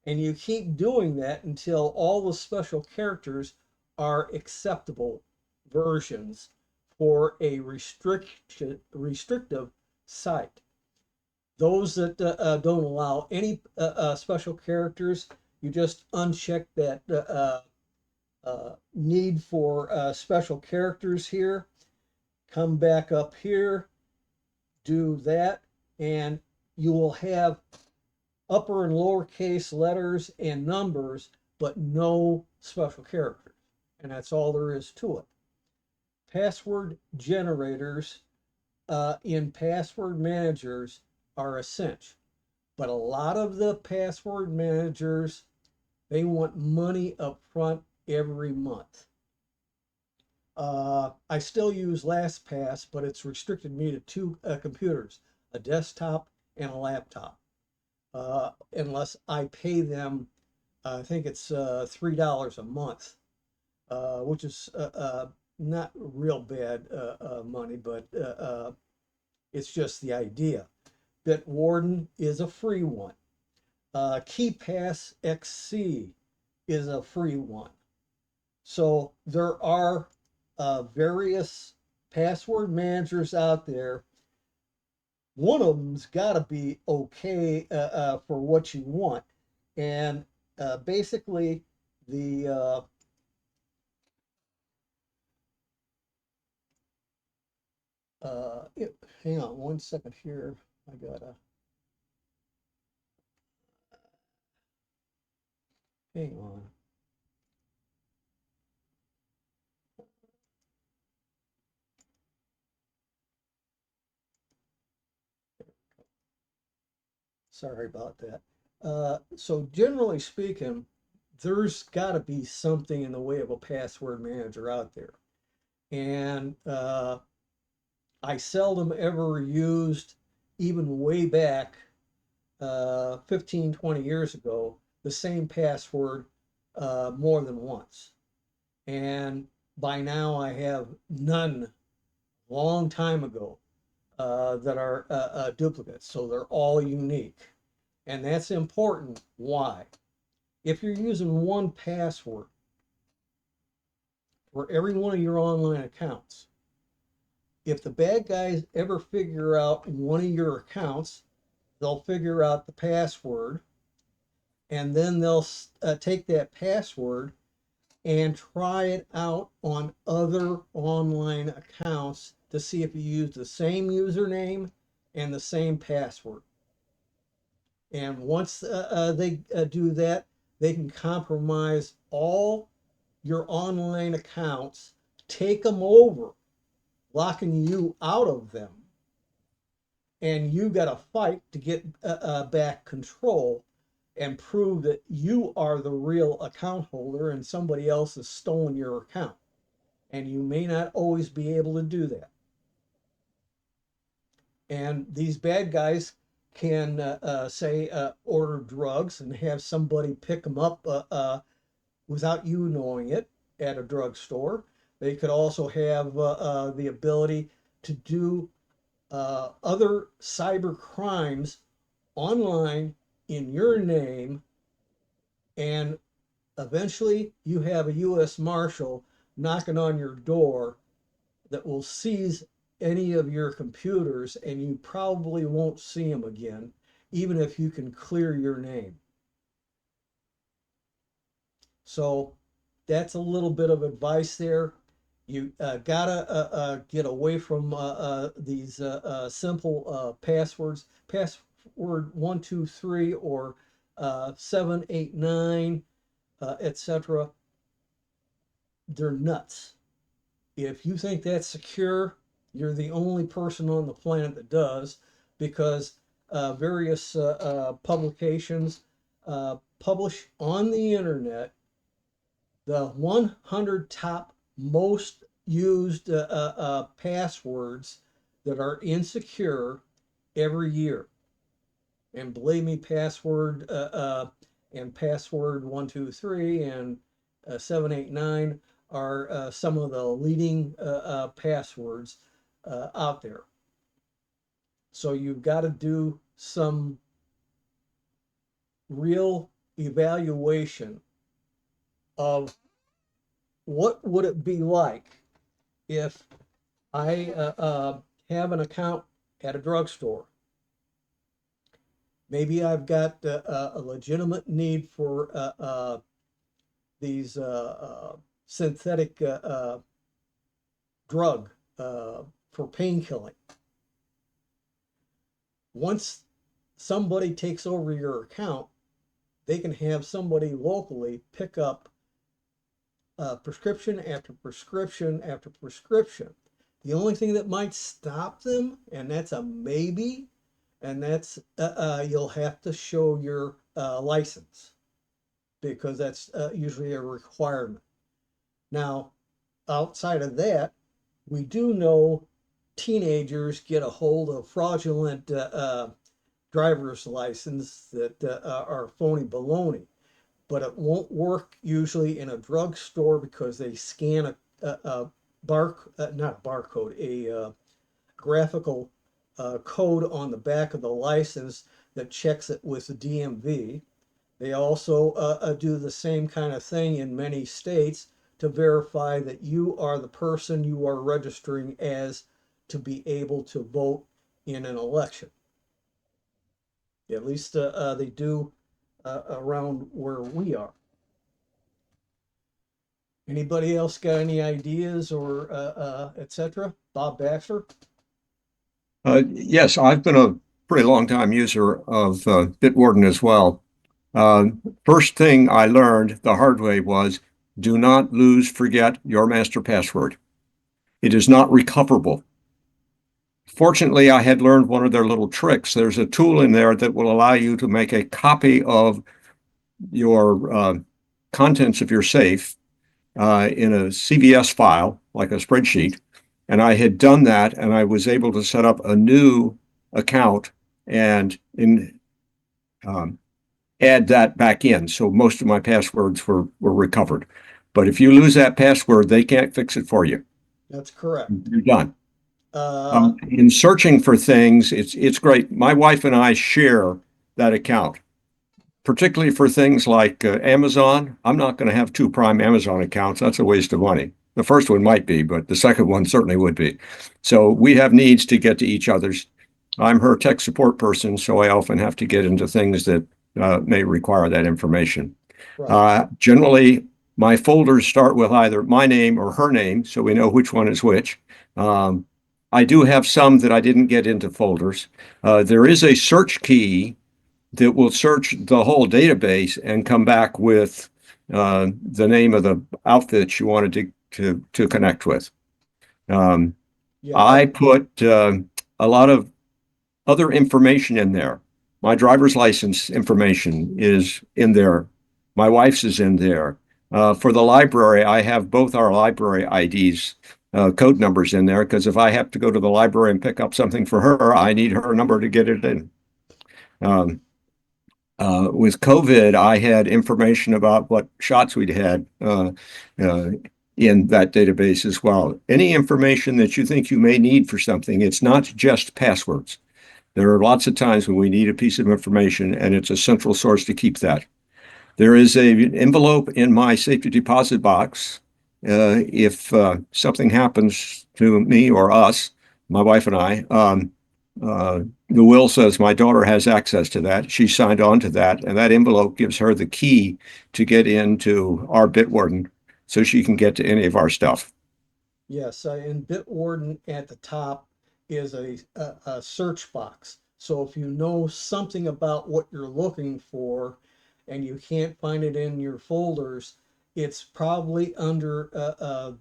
And you keep doing that until all the special characters are acceptable versions for a restrictive site. Those that don't allow any special characters, you just uncheck that need for special characters here. Come back up here, do that, and you will have upper and lowercase letters and numbers but no special characters. And that's all there is to it. Password generators in password managers are a cinch. But a lot of the password managers, they want money up front every month. I still use LastPass, but it's restricted me to two computers, a desktop and a laptop, unless I pay them, I think it's $3 a month, which is not real bad money, but it's just the idea. Bitwarden is a free one. KeyPass XC is a free one. So there are various password managers out there. One of them's got to be okay for what you want. And basically, the hang on one second here. I gotta hang on. Sorry about that. So generally speaking, there's got to be something in the way of a password manager out there. And I seldom ever used, even way back 15, 20 years ago, the same password more than once. And by now I have none long time ago that are duplicates. So they're all unique. And that's important. Why? If you're using one password for every one of your online accounts, if the bad guys ever figure out one of your accounts, they'll figure out the password, and then they'll take that password and try it out on other online accounts to see if you use the same username and the same password. And once they do that, they can compromise all your online accounts, take them over, locking you out of them, and you got to fight to get back control and prove that you are the real account holder and somebody else has stolen your account. And you may not always be able to do that. And these bad guys can say order drugs and have somebody pick them up without you knowing it at a drugstore. They could also have the ability to do other cyber crimes online in your name, and eventually you have a U.S. Marshal knocking on your door that will seize any of your computers, and you probably won't see them again, even if you can clear your name. So that's a little bit of advice there. You gotta get away from these simple passwords. Password 123 or 789, etc. They're nuts. If you think that's secure, you're the only person on the planet that does, because various publications publish on the internet the 100 top most used passwords that are insecure every year. And believe me, password and password 123 and 789 are some of the leading passwords out there. So you've got to do some real evaluation of what would it be like if I have an account at a drugstore. Maybe I've got a legitimate need for these synthetic drug for pain killing. Once somebody takes over your account, they can have somebody locally pick up prescription after prescription after prescription. The only thing that might stop them, and that's a maybe, and that's you'll have to show your license because that's usually a requirement. Now, outside of that, we do know teenagers get a hold of fraudulent driver's license that are phony baloney, but it won't work usually in a drugstore because they scan a not barcode, a graphical code on the back of the license that checks it with the DMV. They also do the same kind of thing in many states to verify that you are the person you are registering as to be able to vote in an election. At least they do around where we are. Anybody else got any ideas or etc.? Bob Baxter? Yes, I've been a pretty long time user of Bitwarden as well. First thing I learned the hard way was do not forget your master password. It is not recoverable. Fortunately, I had learned one of their little tricks. There's a tool in there that will allow you to make a copy of your contents of your safe in a CVS file, like a spreadsheet. And I had done that, and I was able to set up a new account and um, add that back in. So most of my passwords were recovered. But if you lose that password, they can't fix it for you. That's correct. You're done. Uh, In searching for things, it's great. My wife and I share that account, particularly for things like Amazon. I'm not going to have two Prime Amazon accounts. That's a waste of money. The first one might be, but the second one certainly would be. So we have needs to get to each other's. I'm her tech support person, so I often have to get into things that may require that information. right. Generally, my folders start with either my name or her name, so we know which one is which. Um, I do have some that I didn't get into folders. There is a search key that will search the whole database and come back with the name of the outfit you wanted to connect with. Um, Yeah, I put a lot of other information in there. My driver's license information is in there. My wife's is in there. For the library, I have both our library IDs, code numbers in there, because if I have to go to the library and pick up something for her, I need her number to get it in. Um, with COVID, I had information about what shots we'd had uh, in that database as well. Any information that you think you may need for something, it's not just passwords. There are lots of times when we need a piece of information, and it's a central source to keep that. There is an envelope in my safety deposit box. If something happens to me or us, my wife and I, the will says my daughter has access to that. She signed on to that, and that envelope gives her the key to get into our Bitwarden so she can get to any of our stuff. Yes, in Bitwarden at the top is a search box. So if you know something about what you're looking for and you can't find it in your folders, it's probably under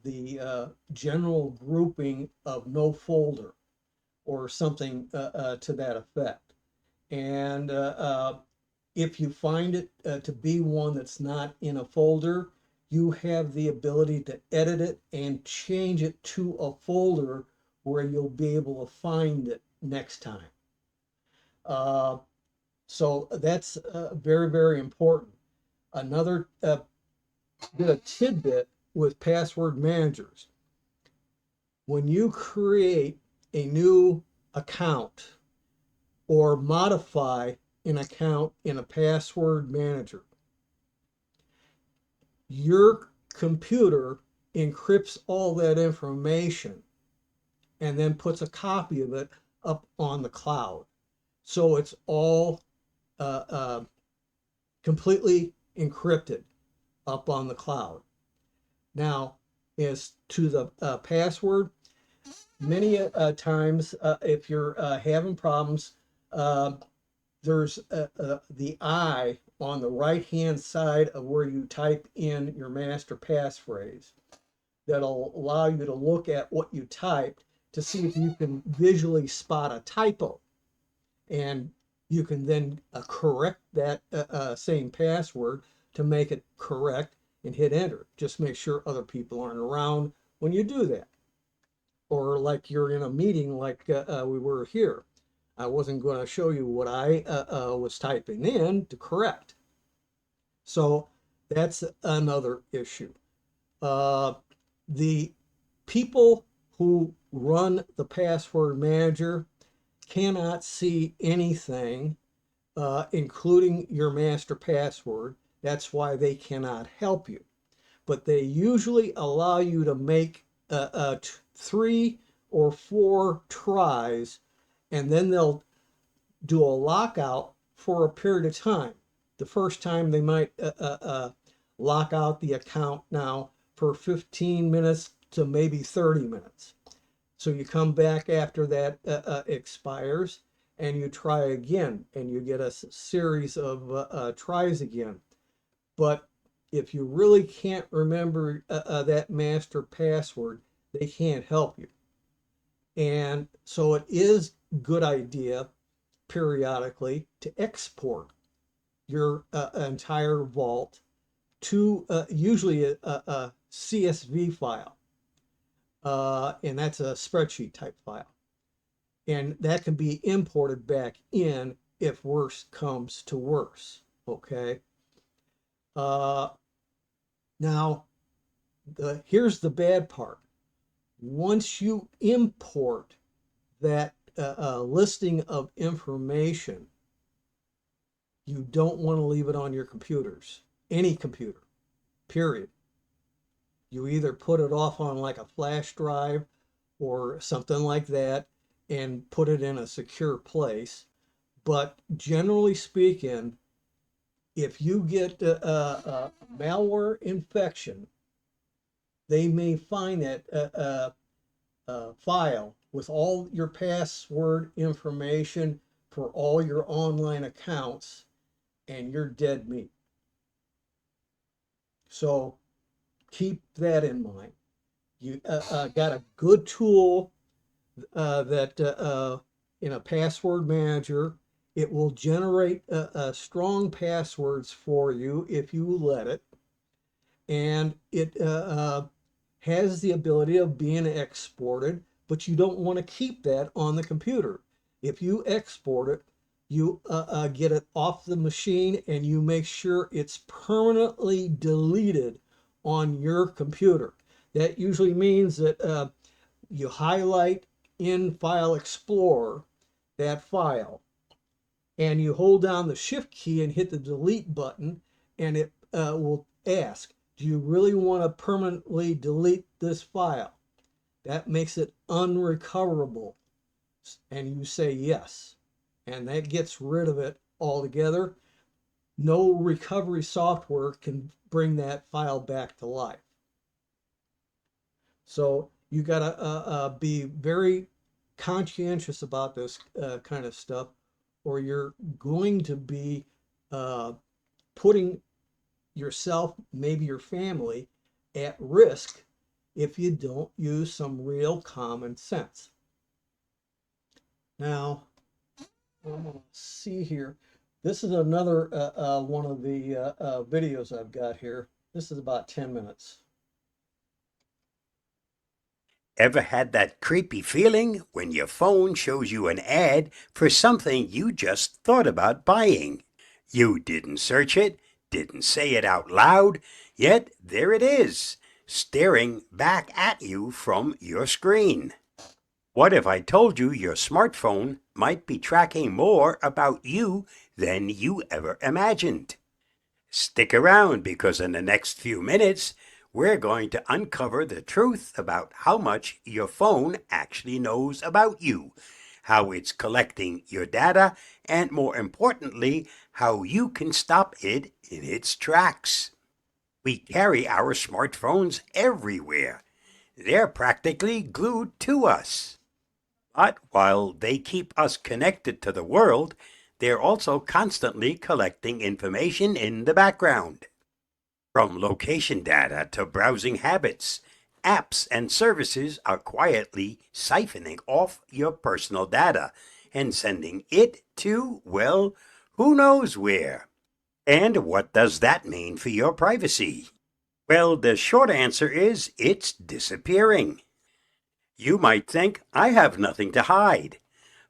the general grouping of no folder or something to that effect. And if you find it to be one that's not in a folder, you have the ability to edit it and change it to a folder where you'll be able to find it next time. Uh, so that's very, very important. Another bit of tidbit with password managers. When you create a new account or modify an account in a password manager, your computer encrypts all that information and then puts a copy of it up on the cloud. So it's all completely encrypted up on the cloud. Now, as to the password, many times if you're having problems, there's the I on the right-hand side of where you type in your master passphrase that'll allow you to look at what you typed to see if you can visually spot a typo. And you can then correct that same password to make it correct and hit enter. Just make sure other people aren't around when you do that. Or like you're in a meeting like we were here. I wasn't going to show you what I was typing in to correct. So that's another issue. The people who run the password manager cannot see anything, including your master password. That's why they cannot help you. But they usually allow you to make 3 or 4 tries, and then they'll do a lockout for a period of time. The first time they might lock out the account now for 15 minutes to maybe 30 minutes. So you come back after that expires and you try again, and you get a series of tries again. But if you really can't remember that master password, they can't help you. And so it is a good idea periodically to export your entire vault to usually a CSV file. And that's a spreadsheet type file. And that can be imported back in if worse comes to worse. Okay. Now, here's the bad part. Once you import that listing of information, you don't want to leave it on your computers, any computer, period. You either put it off on like a flash drive or something like that and put it in a secure place. But generally speaking, if you get a malware infection, they may find that file with all your password information for all your online accounts, and you're dead meat. So keep that in mind. You got a good tool that in a password manager, it will generate strong passwords for you if you let it. And it has the ability of being exported, but you don't want to keep that on the computer. If you export it, you get it off the machine and you make sure it's permanently deleted on your computer. That usually means that you highlight in File Explorer that file, and you hold down the Shift key and hit the delete button, and it will ask, do you really want to permanently delete this file? That makes it unrecoverable. And you say yes. And that gets rid of it altogether. No recovery software can bring that file back to life. So you got to be very conscientious about this kind of stuff, or you're going to be putting yourself, maybe your family, at risk if you don't use some real common sense. Now, I'm going to see here. This is another one of the videos I've got here. This is about 10 minutes. Ever had that creepy feeling when your phone shows you an ad for something you just thought about buying? You didn't search it, didn't say it out loud, yet there it is, staring back at you from your screen. What if I told you your smartphone might be tracking more about you than you ever imagined? Stick around, because in the next few minutes, we're going to uncover the truth about how much your phone actually knows about you, how it's collecting your data, and more importantly, how you can stop it in its tracks. We carry our smartphones everywhere. They're practically glued to us. But while they keep us connected to the world, they're also constantly collecting information in the background. From location data to browsing habits, apps and services are quietly siphoning off your personal data and sending it to, well, who knows where. And what does that mean for your privacy? Well, the short answer is it's disappearing. You might think, I have nothing to hide.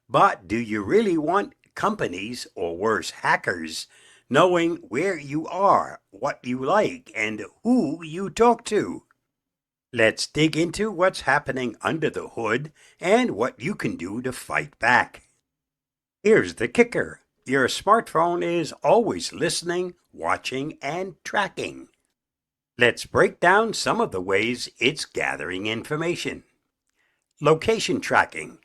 But do you really want companies, or worse, hackers, knowing where you are, what you like, and who you talk to? Let's dig into what's happening under the hood and what you can do to fight back. Here's the kicker. Your smartphone is always listening, watching, and tracking. Let's break down some of the ways it's gathering information. Location tracking.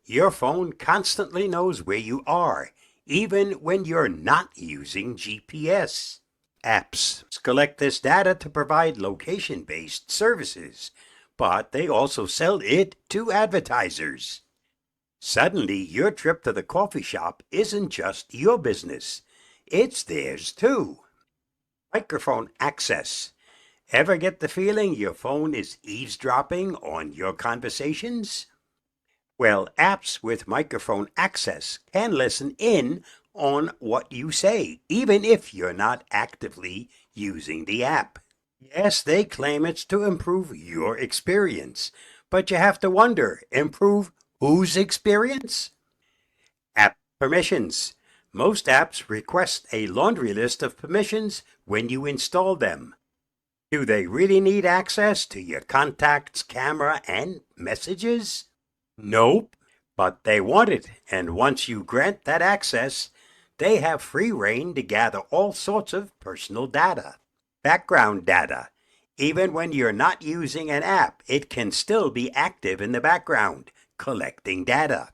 Your phone constantly knows where you are, even when you're not using GPS. Apps collect this data to provide location-based services, but they also sell it to advertisers. Suddenly, your trip to the coffee shop isn't just your business, it's theirs too. Microphone access. Ever get the feeling your phone is eavesdropping on your conversations? Well, apps with microphone access can listen in on what you say, even if you're not actively using the app. Yes, they claim it's to improve your experience, but you have to wonder, improve whose experience? App permissions. Most apps request a laundry list of permissions when you install them. Do they really need access to your contacts, camera, and messages? Nope, but they want it, and once you grant that access, they have free rein to gather all sorts of personal data. Background data. Even when you're not using an app, it can still be active in the background, collecting data.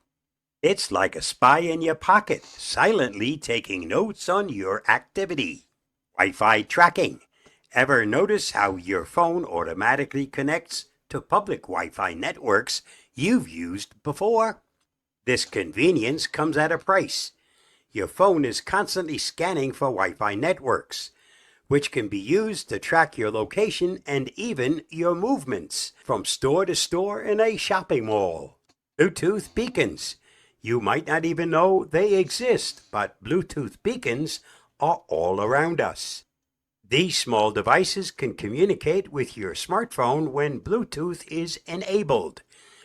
It's like a spy in your pocket, silently taking notes on your activity. Wi-Fi tracking. Ever notice how your phone automatically connects to public Wi-Fi networks you've used before? This convenience comes at a price. Your phone is constantly scanning for Wi-Fi networks, which can be used to track your location and even your movements from store to store in a shopping mall. Bluetooth beacons. You might not even know they exist, but Bluetooth beacons are all around us. These small devices can communicate with your smartphone when Bluetooth is enabled,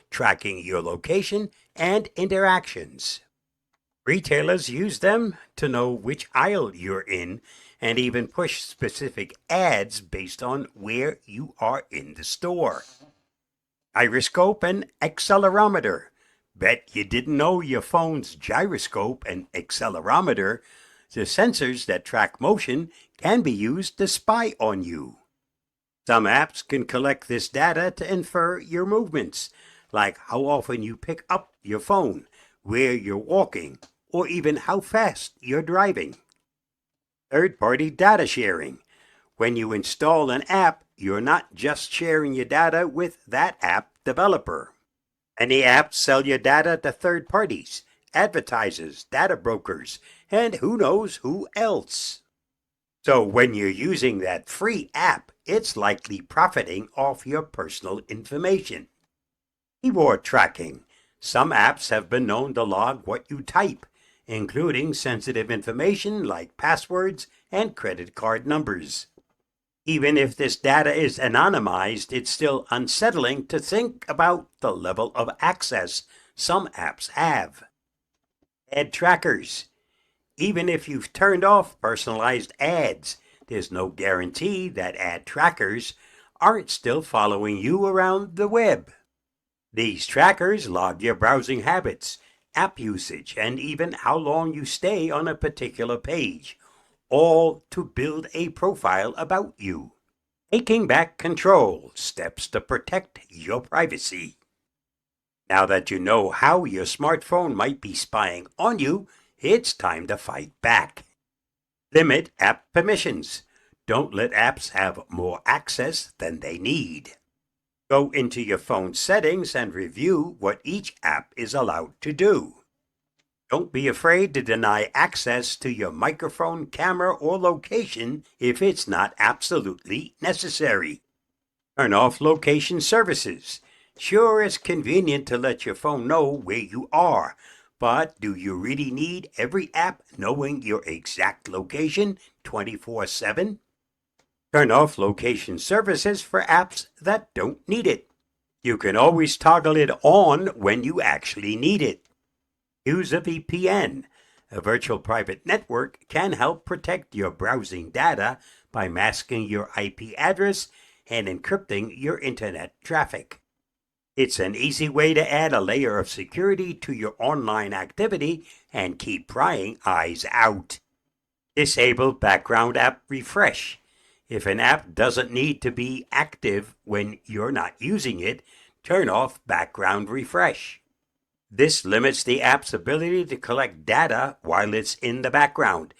tracking your location and interactions. Retailers use them to know which aisle you're in and even push specific ads based on where you are in the store. Gyroscope and accelerometer. Bet you didn't know your phone's gyroscope and accelerometer, the sensors that track motion, can be used to spy on you. Some apps can collect this data to infer your movements, like how often you pick up your phone, where you're walking, or even how fast you're driving. Third-party data sharing. When you install an app, you're not just sharing your data with that app developer. Many apps sell your data to third parties, advertisers, data brokers, and who knows who else. So when you're using that free app, it's likely profiting off your personal information. Keyboard tracking. Some apps have been known to log what you type, including sensitive information like passwords and credit card numbers. Even if this data is anonymized, it's still unsettling to think about the level of access some apps have. Ad trackers. Even if you've turned off personalized ads, there's no guarantee that ad trackers aren't still following you around the web. These trackers log your browsing habits, app usage, and even how long you stay on a particular page, all to build a profile about you. Taking back control, steps to protect your privacy. Now that you know how your smartphone might be spying on you, it's time to fight back. Limit app permissions. Don't let apps have more access than they need. Go into your phone settings and review what each app is allowed to do. Don't be afraid to deny access to your microphone, camera, or location if it's not absolutely necessary. Turn off location services. Sure, it's convenient to let your phone know where you are, but do you really need every app knowing your exact location 24/7? Turn off location services for apps that don't need it. You can always toggle it on when you actually need it. Use a VPN. A virtual private network can help protect your browsing data by masking your IP address and encrypting your internet traffic. It's an easy way to add a layer of security to your online activity and keep prying eyes out. Disable background app refresh. If an app doesn't need to be active when you're not using it, turn off background refresh. This limits the app's ability to collect data while it's in the background,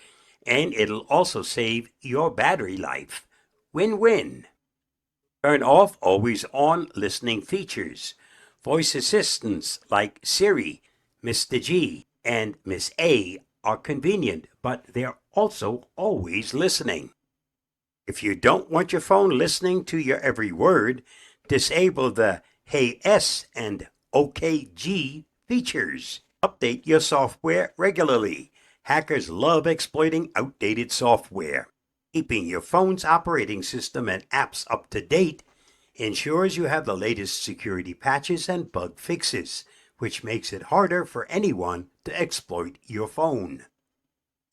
and it'll also save your battery life. Win-win. Turn off always on listening features. Voice assistants like Siri, Mr. G, and Miss A are convenient, but they're also always listening. If you don't want your phone listening to your every word, disable the Hey S and OK G features. Update your software regularly. Hackers love exploiting outdated software. Keeping your phone's operating system and apps up to date ensures you have the latest security patches and bug fixes, which makes it harder for anyone to exploit your phone.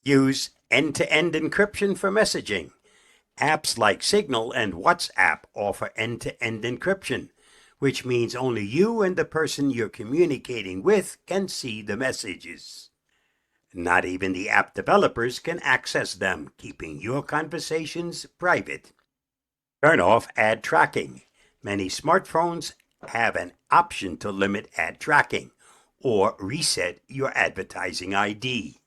Use end-to-end encryption for messaging. Apps like Signal and WhatsApp offer end-to-end encryption, which means only you and the person you're communicating with can see the messages. Not even the app developers can access them, keeping your conversations private. Turn off ad tracking. Many smartphones have an option to limit ad tracking or reset your advertising ID.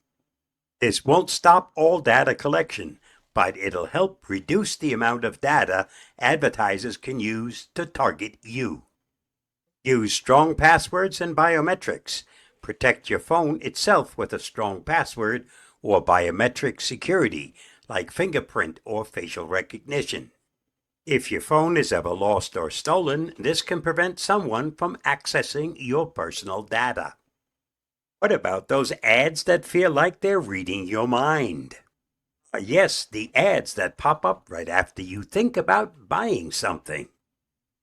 This won't stop all data collection, but it'll help reduce the amount of data advertisers can use to target you. Use strong passwords and biometrics. Protect your phone itself with a strong password or biometric security like fingerprint or facial recognition. If your phone is ever lost or stolen, this can prevent someone from accessing your personal data. What about those ads that feel like they're reading your mind? Yes, the ads that pop up right after you think about buying something.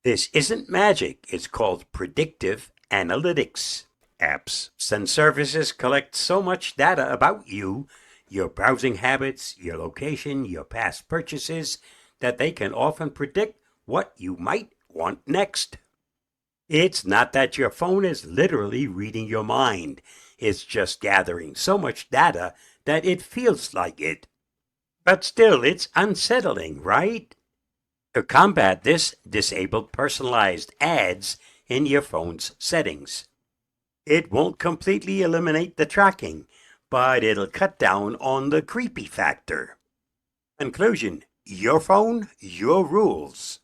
This isn't magic, it's called predictive analytics. Apps and services collect so much data about you, your browsing habits, your location, your past purchases, that they can often predict what you might want next. It's not that your phone is literally reading your mind, it's just gathering so much data that it feels like it. But still, it's unsettling, right? To combat this, disable personalized ads in your phone's settings. It won't completely eliminate the tracking, but it'll cut down on the creepy factor. Conclusion: your phone, your rules.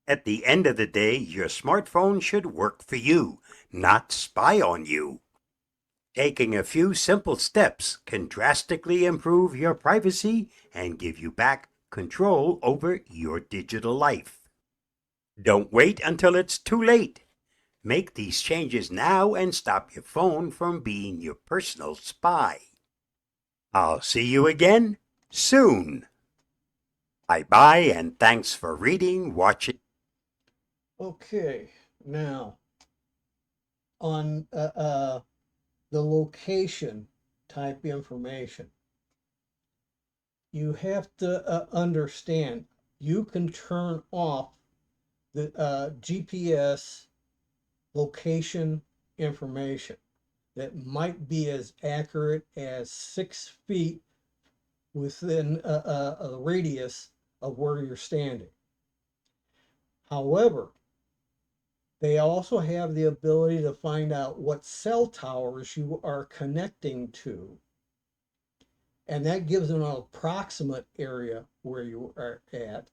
At the end of the day, your smartphone should work for you, not spy on you. Taking a few simple steps can drastically improve your privacy and give you back control over your digital life. Don't wait until it's too late. Make these changes now and stop your phone from being your personal spy. I'll see you again soon. Bye-bye, and thanks for reading, watching. Okay, now on the location type information, you have to understand you can turn off the GPS location information that might be as accurate as 6 feet within a radius of where you're standing. However, they also have the ability to find out what cell towers you are connecting to. And that gives them an approximate area where you are at.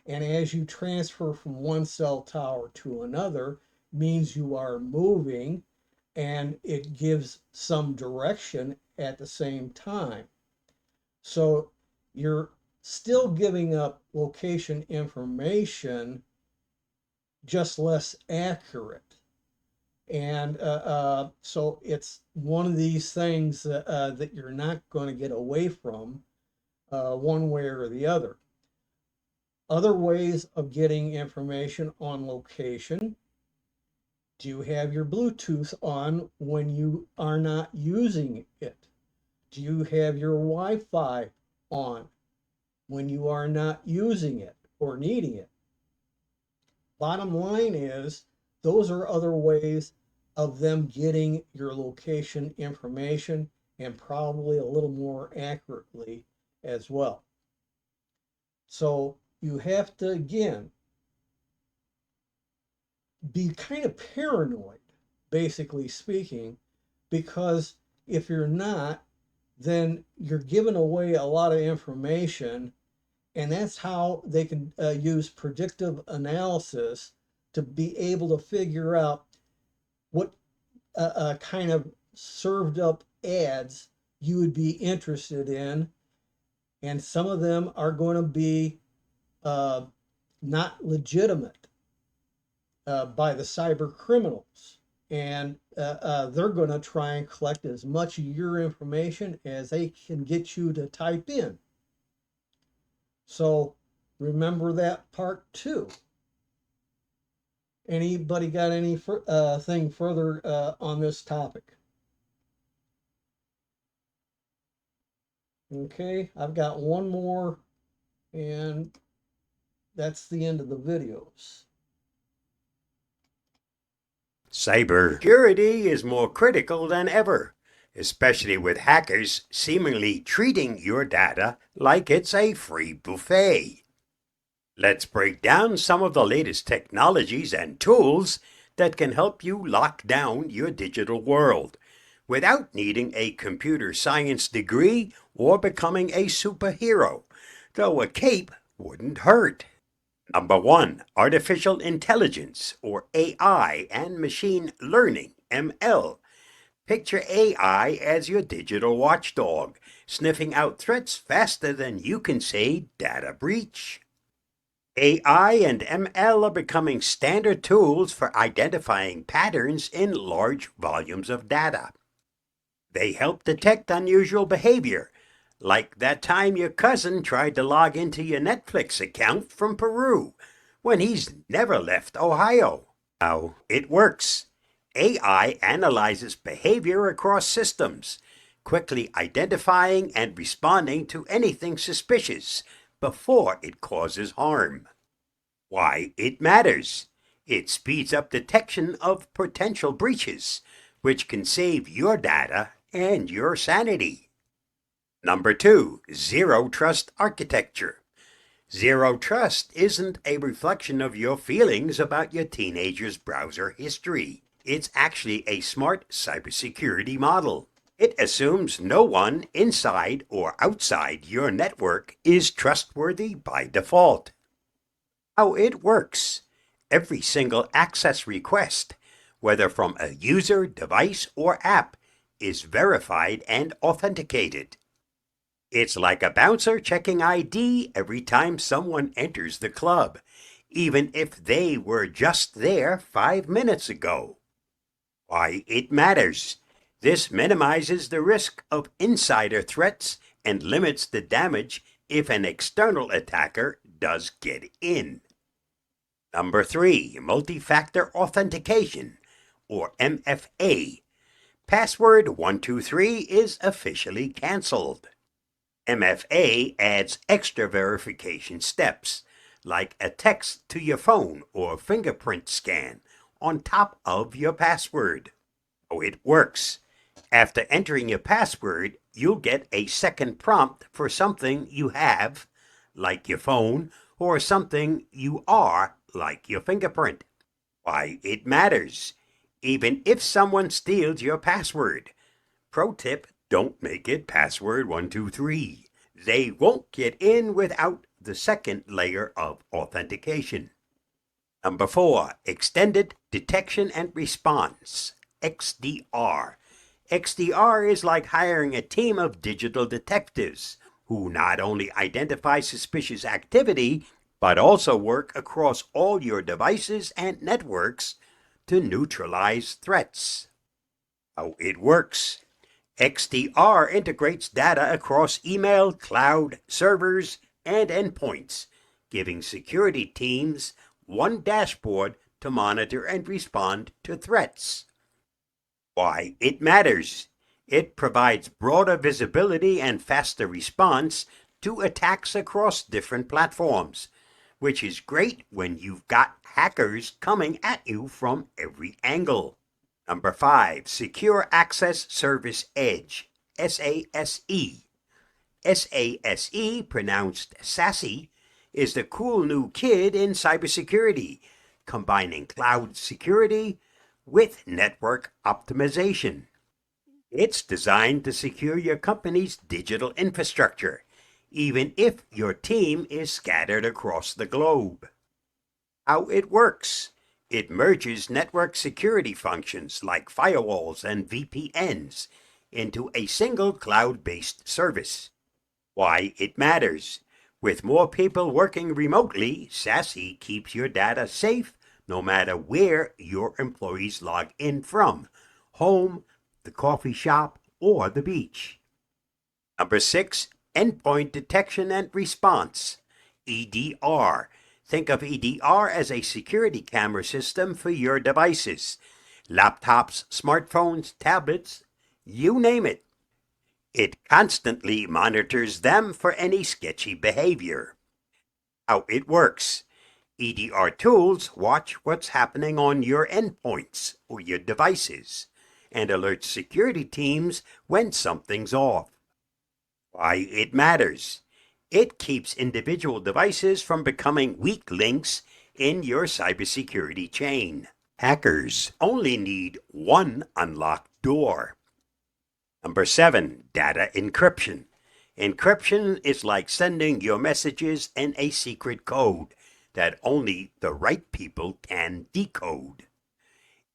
And as you transfer from one cell tower to another, means you are moving, and it gives some direction at the same time. So you're still giving up location information, just less accurate. And so it's one of these things that you're not going to get away from one way or the other. Other ways of getting information on location. Do you have your Bluetooth on when you are not using it? Do you have your Wi-Fi on when you are not using it or needing it? Bottom line is, those are other ways of them getting your location information, and probably a little more accurately as well. So you have to, again, be kind of paranoid, basically speaking, because if you're not, then you're giving away a lot of information, and that's how they can use predictive analysis to be able to figure out what kind of served up ads you would be interested in. And some of them are going to be not legitimate by the cyber criminals. And they're going to try and collect as much of your information as they can get you to type in. So remember that part too. Anybody got anything further on this topic? Okay, I've got one more, and that's the end of the videos. Cybersecurity is more critical than ever, especially with hackers seemingly treating your data like it's a free buffet. Let's break down some of the latest technologies and tools that can help you lock down your digital world without needing a computer science degree or becoming a superhero, though a cape wouldn't hurt. Number 1, artificial intelligence, or AI, and machine learning, ML. Picture AI as your digital watchdog, sniffing out threats faster than you can say data breach. AI and ML are becoming standard tools for identifying patterns in large volumes of data. They help detect unusual behavior, like that time your cousin tried to log into your Netflix account from Peru when he's never left Ohio. How it works. AI analyzes behavior across systems, quickly identifying and responding to anything suspicious before it causes harm. Why it matters. It speeds up detection of potential breaches, which can save your data and your sanity. Number 2, zero trust architecture. Zero trust isn't a reflection of your feelings about your teenager's browser history. It's actually a smart cybersecurity model. It assumes no one inside or outside your network is trustworthy by default. How it works. Every single access request, whether from a user, device, or app, is verified and authenticated. It's like a bouncer checking ID every time someone enters the club, even if they were just there 5 minutes ago. Why it matters. This minimizes the risk of insider threats and limits the damage if an external attacker does get in. Number 3, multi-factor authentication, or MFA. Password 123 is officially canceled. MFA adds extra verification steps, like a text to your phone or fingerprint scan, on top of your password. Oh, it works. After entering your password, you'll get a second prompt for something you have, like your phone, or something you are, like your fingerprint. Why it matters. Even if someone steals your password. Pro tip, don't make it password 123. They won't get in without the second layer of authentication. Number 4, extended detection and response. XDR. XDR is like hiring a team of digital detectives who not only identify suspicious activity, but also work across all your devices and networks to neutralize threats. How it works. XDR integrates data across email, cloud, servers, and endpoints, giving security teams one dashboard to monitor and respond to threats. Why it matters. It provides broader visibility and faster response to attacks across different platforms, which is great when you've got hackers coming at you from every angle. Number 5, Secure Access Service Edge, SASE. SASE, pronounced SASE, is the cool new kid in cybersecurity, combining cloud security with network optimization. It's designed to secure your company's digital infrastructure, even if your team is scattered across the globe. How it works. It merges network security functions like firewalls and VPNs into a single cloud-based service. Why it matters. With more people working remotely, SASE keeps your data safe no matter where your employees log in from, home, the coffee shop, or the beach. Number 6, Endpoint Detection and Response, EDR. Think of EDR as a security camera system for your devices, laptops, smartphones, tablets, you name it. It constantly monitors them for any sketchy behavior. How it works. EDR tools watch what's happening on your endpoints or your devices and alert security teams when something's off. Why it matters. It keeps individual devices from becoming weak links in your cybersecurity chain. Hackers only need one unlocked door. Number 7, data encryption. Encryption is like sending your messages in a secret code that only the right people can decode.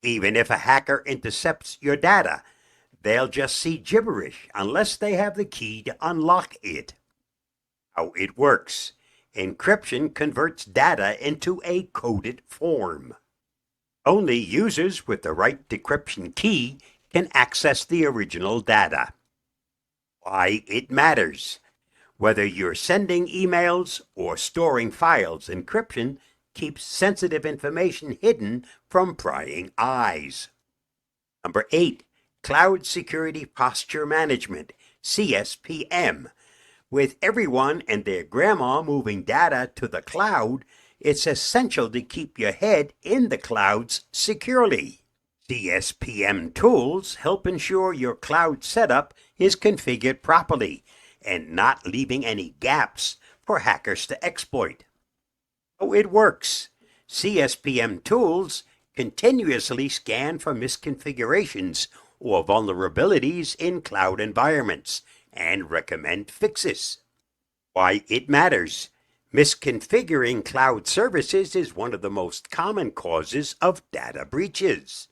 Even if a hacker intercepts your data, they'll just see gibberish unless they have the key to unlock it. How it works. Encryption converts data into a coded form. Only users with the right decryption key can access the original data. Why it matters. Whether you're sending emails or storing files, encryption keeps sensitive information hidden from prying eyes. Number 8, Cloud Security Posture Management, CSPM. With everyone and their grandma moving data to the cloud, it's essential to keep your head in the clouds securely. CSPM tools help ensure your cloud setup is configured properly and not leaving any gaps for hackers to exploit. How it works. CSPM tools continuously scan for misconfigurations or vulnerabilities in cloud environments and recommend fixes. Why it matters. Misconfiguring cloud services is one of the most common causes of data breaches.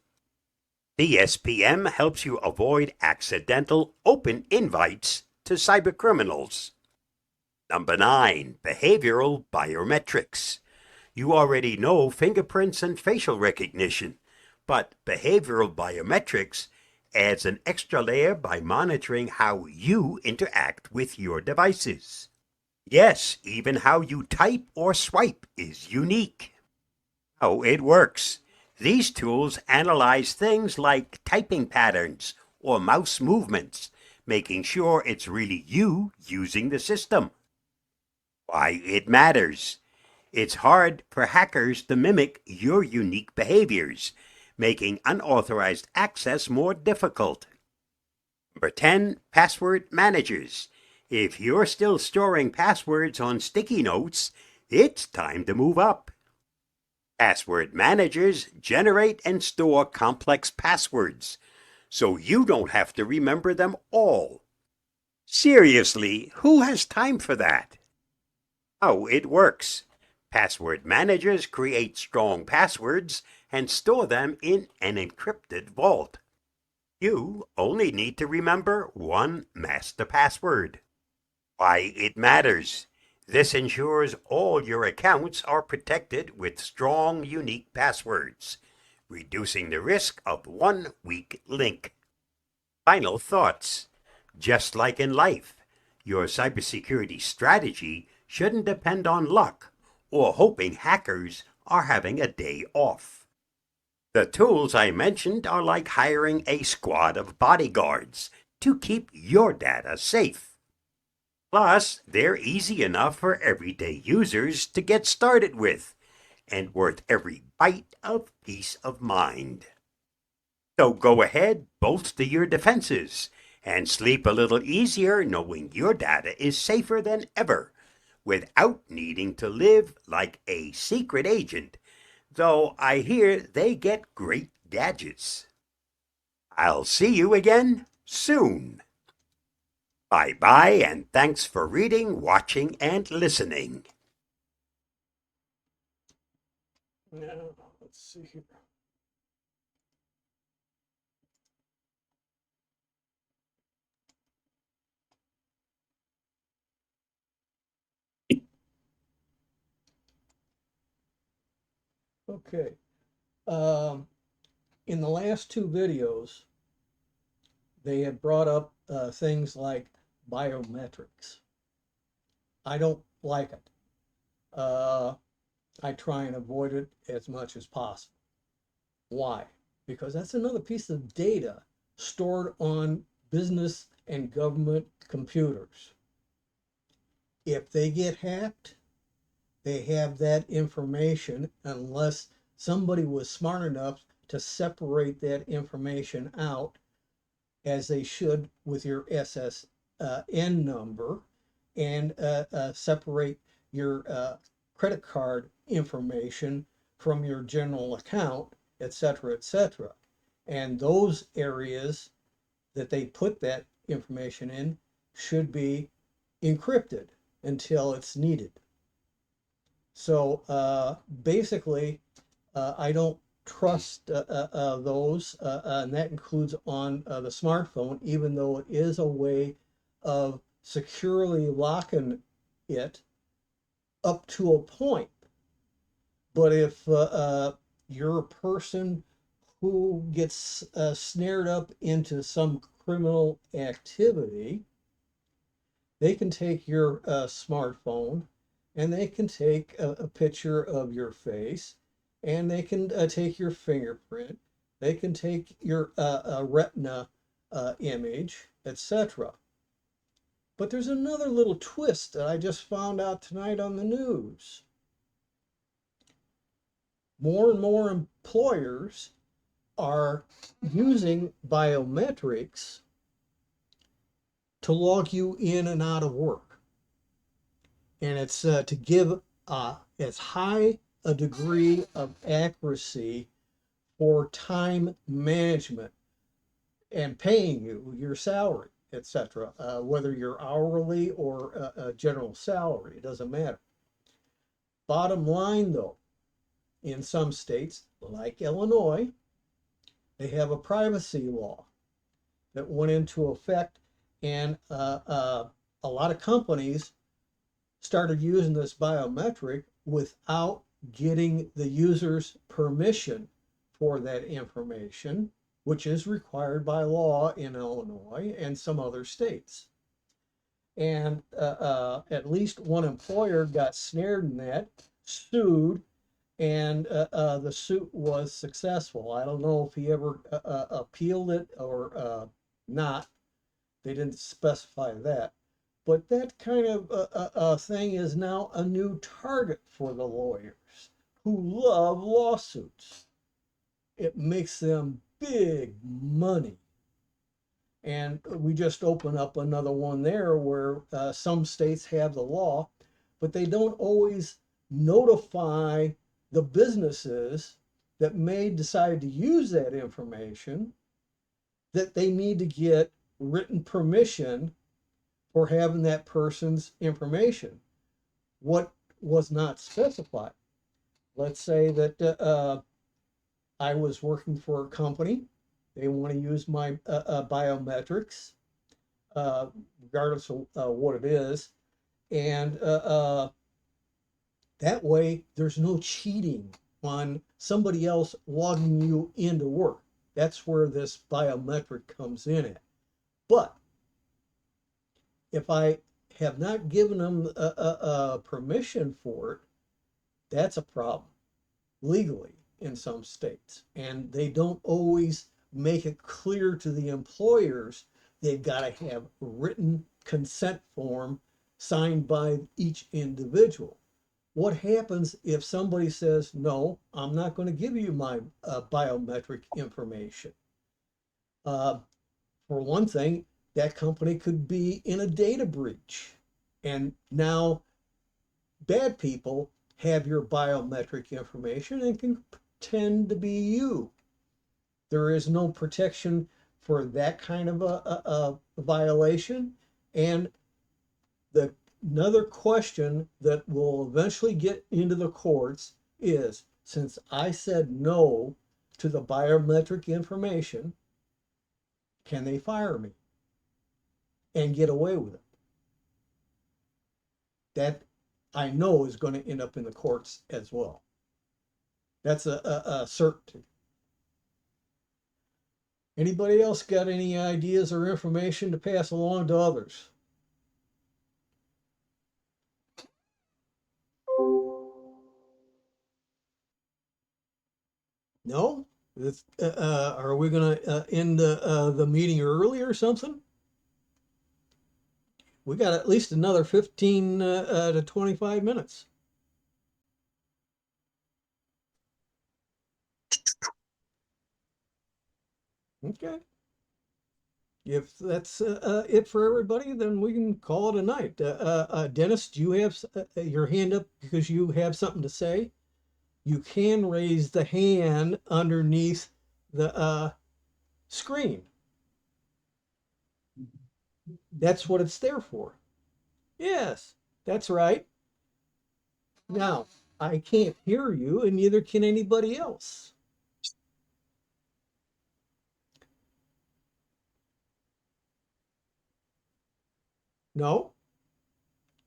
CSPM helps you avoid accidental open invites to cybercriminals. Number 9, behavioral biometrics. You already know fingerprints and facial recognition, but behavioral biometrics adds an extra layer by monitoring how you interact with your devices. Yes, even how you type or swipe is unique. How it works. These tools analyze things like typing patterns or mouse movements, making sure it's really you using the system. Why it matters. It's hard for hackers to mimic your unique behaviors, making unauthorized access more difficult. Number 10, password managers. If you're still storing passwords on sticky notes, it's time to move up. Password managers generate and store complex passwords, so you don't have to remember them all. Seriously, who has time for that? How it works. Password managers create strong passwords and store them in an encrypted vault. You only need to remember one master password. Why it matters. This ensures all your accounts are protected with strong, unique passwords, reducing the risk of one weak link. Final thoughts. Just like in life, your cybersecurity strategy shouldn't depend on luck or hoping hackers are having a day off. The tools I mentioned are like hiring a squad of bodyguards to keep your data safe. Plus, they're easy enough for everyday users to get started with and worth every bite of peace of mind. So go ahead, bolster your defenses, and sleep a little easier knowing your data is safer than ever without needing to live like a secret agent, though I hear they get great gadgets. I'll see you again soon. Bye bye, and thanks for reading, watching, and listening. Now, let's see here. Okay. Um, in the last two videos, they had brought up things like biometrics. I don't like it. I try and avoid it as much as possible. Why? Because that's another piece of data stored on business and government computers. If they get hacked, they have that information unless somebody was smart enough to separate that information out as they should with your SSN number and separate your credit card information from your general account, etc., etc. And those areas that they put that information in should be encrypted until it's needed. So basically, I don't trust those, and that includes on the smartphone, even though it is a way of securely locking it up to a point. But if you're a person who gets snared up into some criminal activity, they can take your smartphone and they can take a picture of your face and they can take your fingerprint. They can take your retina image, etc. But there's another little twist that I just found out tonight on the news. More and more employers are using biometrics to log you in and out of work. And it's to give as high a degree of accuracy for time management and paying you your salary, etc. Whether you're hourly or a general salary, it doesn't matter. Bottom line though, in some states like Illinois, they have a privacy law that went into effect, and a lot of companies started using this biometric without getting the user's permission for that information, which is required by law in Illinois and some other states. And at least one employer got snared in that, sued, and the suit was successful. I don't know if he ever appealed it or not. They didn't specify that. But that kind of thing is now a new target for the lawyers who love lawsuits. It makes them big money. And we just open up another one there where some states have the law, but they don't always notify the businesses that may decide to use that information that they need to get written permission for having that person's information. What was not specified? Let's say that I was working for a company They want to use my biometrics, regardless of what it is. And that way, there's no cheating on somebody else logging you into work. That's where this biometric comes in at. But if I have not given them permission for it, that's a problem legally in some states. And they don't always make it clear to the employers they've got to have written consent form signed by each individual. What happens if somebody says, no, I'm not going to give you my biometric information? For one thing, that company could be in a data breach. And now bad people have your biometric information and can pretend to be you. There is no protection for that kind of a violation. And the another question that will eventually get into the courts is, since I said no to the biometric information, can they fire me and get away with it? That I know is going to end up in the courts as well. That's a certainty. Anybody else got any ideas or information to pass along to others? No? Are we going to end the meeting early or something? We got at least another 15 to 25 minutes. Okay. If that's it for everybody, then we can call it a night. Dennis, do you have your hand up because you have something to say? You can raise the hand underneath the screen. That's what it's there for. Yes, that's right. Now, I can't hear you, and neither can anybody else. No,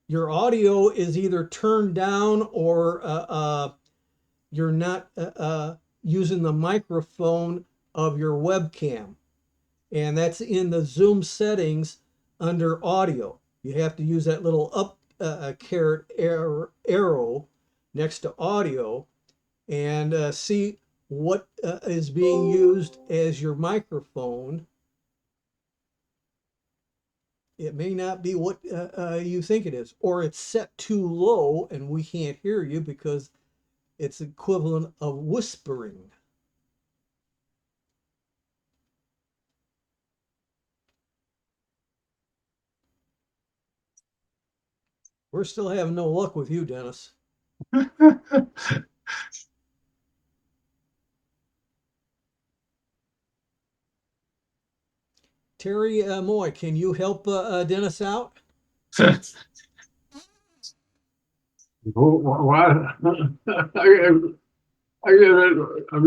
your audio is either turned down or you're not using the microphone of your webcam. And that's in the Zoom settings under audio. You have to use that little up caret arrow next to audio and see what is being used as your microphone. It may not be what you think it is, or it's set too low and we can't hear you because it's equivalent of whispering. We're still having no luck with you, Dennis. Terry Moy, can you help Dennis out? Why? I'm getting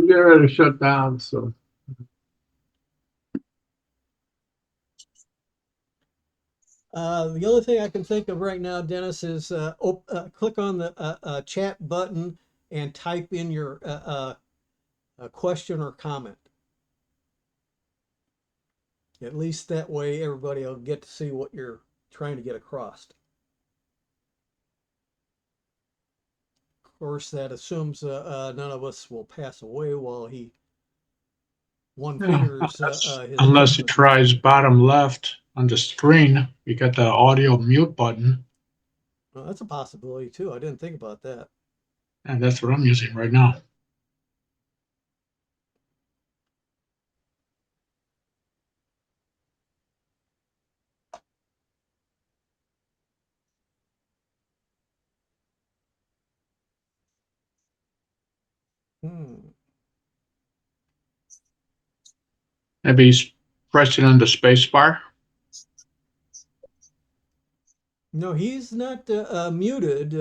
ready to shut down. So The only thing I can think of right now, Dennis, is click on the chat button and type in your question or comment. At least that way everybody will get to see what you're trying to get across. Of course, that assumes none of us will pass away while one fingers his unless he question. tries bottom left on the screen, you got the audio mute button, Well, that's a possibility too. I didn't think about that. and that's what I'm using right now. Hmm. Maybe he's pressing on the space bar. No, he's not muted,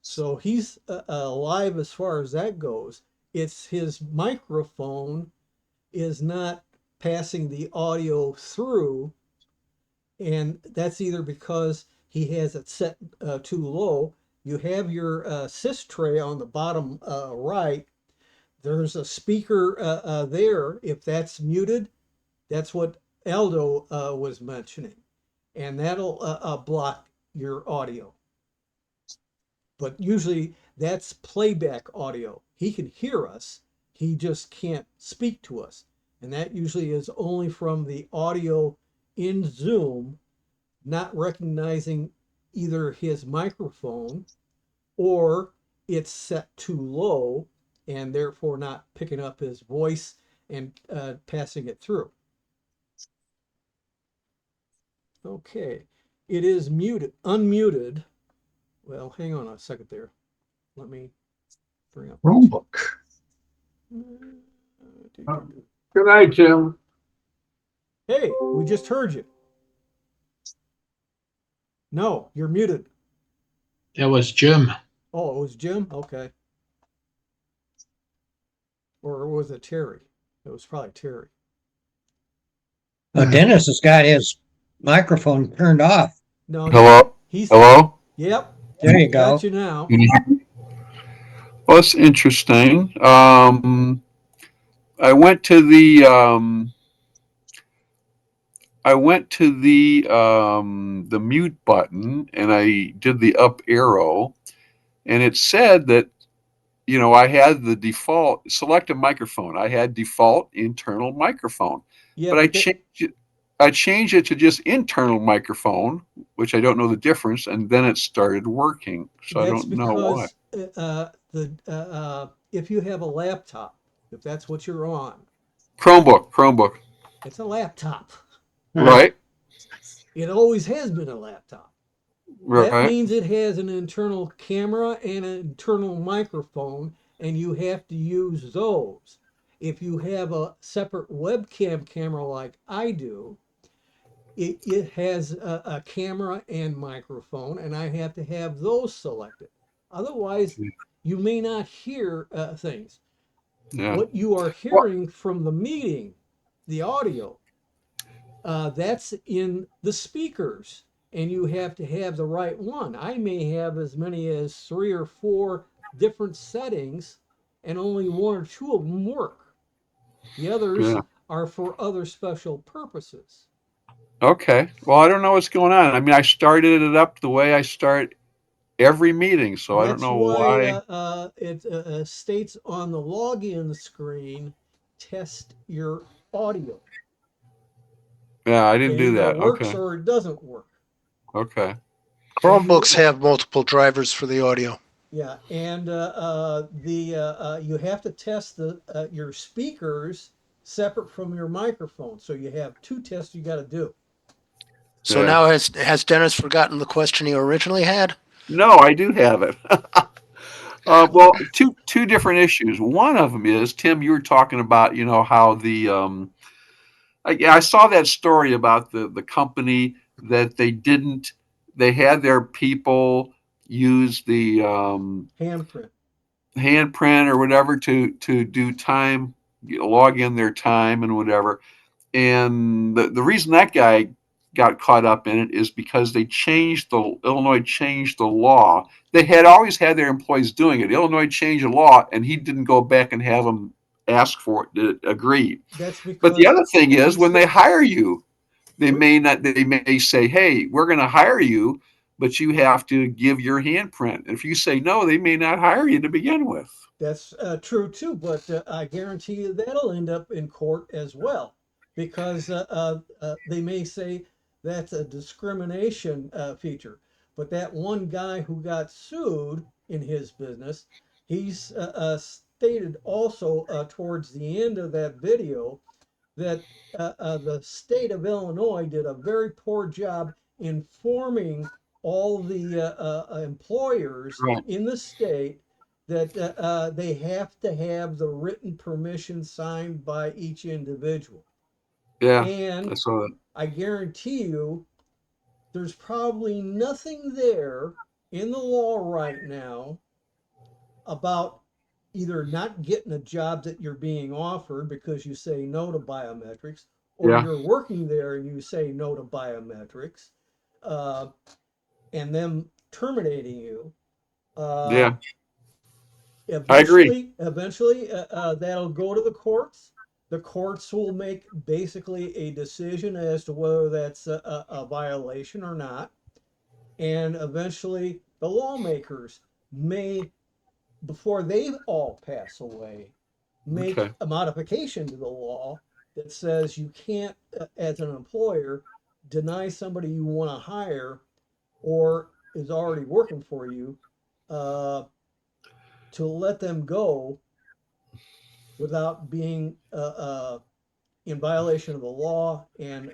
so he's alive as far as that goes. It's his microphone is not passing the audio through, and that's either because he has it set too low. You have your sys tray on the bottom right. There's a speaker there. If that's muted, that's what Aldo was mentioning, and that'll block your audio. But usually that's playback audio. He can hear us, he just can't speak to us. And that usually is only from the audio in Zoom not recognizing either his microphone or it's set too low and therefore not picking up his voice and passing it through. Okay, it is muted, unmuted. Well, hang on a second there. Let me bring up Chromebook. Good night, Jim. Hey, we just heard you. No, you're muted. That was Jim. Oh, it was Jim? Okay. Or was it Terry? It was probably Terry. Dennis has got his microphone turned off. No, Hello? he's Hello? yep, There you got go. you now. Can you hear me? Well, that's interesting. I went to the mute button and I did the up arrow and it said that I had the default select a microphone. I had default internal microphone. Yeah, But I but that, changed it I changed it to just internal microphone, which I don't know the difference, and then it started working. So I that's don't know why. because if you have a laptop, if that's what you're on, Chromebook. it's a laptop. Right? It always has been a laptop. That Right. means it has an internal camera and an internal microphone, and you have to use those. If you have a separate webcam camera like I do, it has a camera and microphone, and I have to have those selected. Otherwise, you may not hear things. Yeah. What you are Well, hearing from the meeting, the audio, that's in the speakers, and you have to have the right one. I may have as many as 3 or 4 different settings, and only 1 or 2 of them work. The others yeah. are for other special purposes. Okay. Well, I don't know what's going on. I mean, I started it up the way I start every meeting, so I don't That's know why why. it states on the login screen, test your audio. Yeah, I didn't It do either that. works Okay. or it doesn't work. Okay. And you Chromebooks have multiple drivers for the audio. Yeah, and you have to test your speakers separate from your microphone. So you have 2 tests you got to do. So Yeah. now has Dennis forgotten the question he originally had? No, I do have it. Well, two different issues. One of them is Tim. You were talking about how I saw that story about the company that they had their people use the Handprint. handprint or whatever to do time, log in their time and whatever. And the reason that guy got caught up in it is because Illinois changed the law. They had always had their employees doing it. Illinois changed the law, and he didn't go back and have them ask for it to agree. That's But the because other thing is, when they hire you, they we, may not. They may say, "Hey, we're going to hire you, but you have to give your handprint." And if you say no, they may not hire you to begin with. That's true too, but I guarantee you that'll end up in court as well, because they may say that's a discrimination feature. But that one guy who got sued in his business, he's stated also towards the end of that video that the state of Illinois did a very poor job informing all the employers Right. in the state that they have to have the written permission signed by each individual. Yeah, I And saw that. I guarantee you, there's probably nothing there in the law right now about either not getting a job that you're being offered because you say no to biometrics, or Yeah. you're working there and you say no to biometrics, uh, and them terminating you. Uh, Yeah. I agree. eventually, that'll go to the courts. The courts will make basically a decision as to whether that's a violation or not. And eventually, the lawmakers may, before they all pass away, make Okay. a modification to the law that says you can't, as an employer, deny somebody you want to hire or is already working for you, uh, to let them go without being in violation of the law and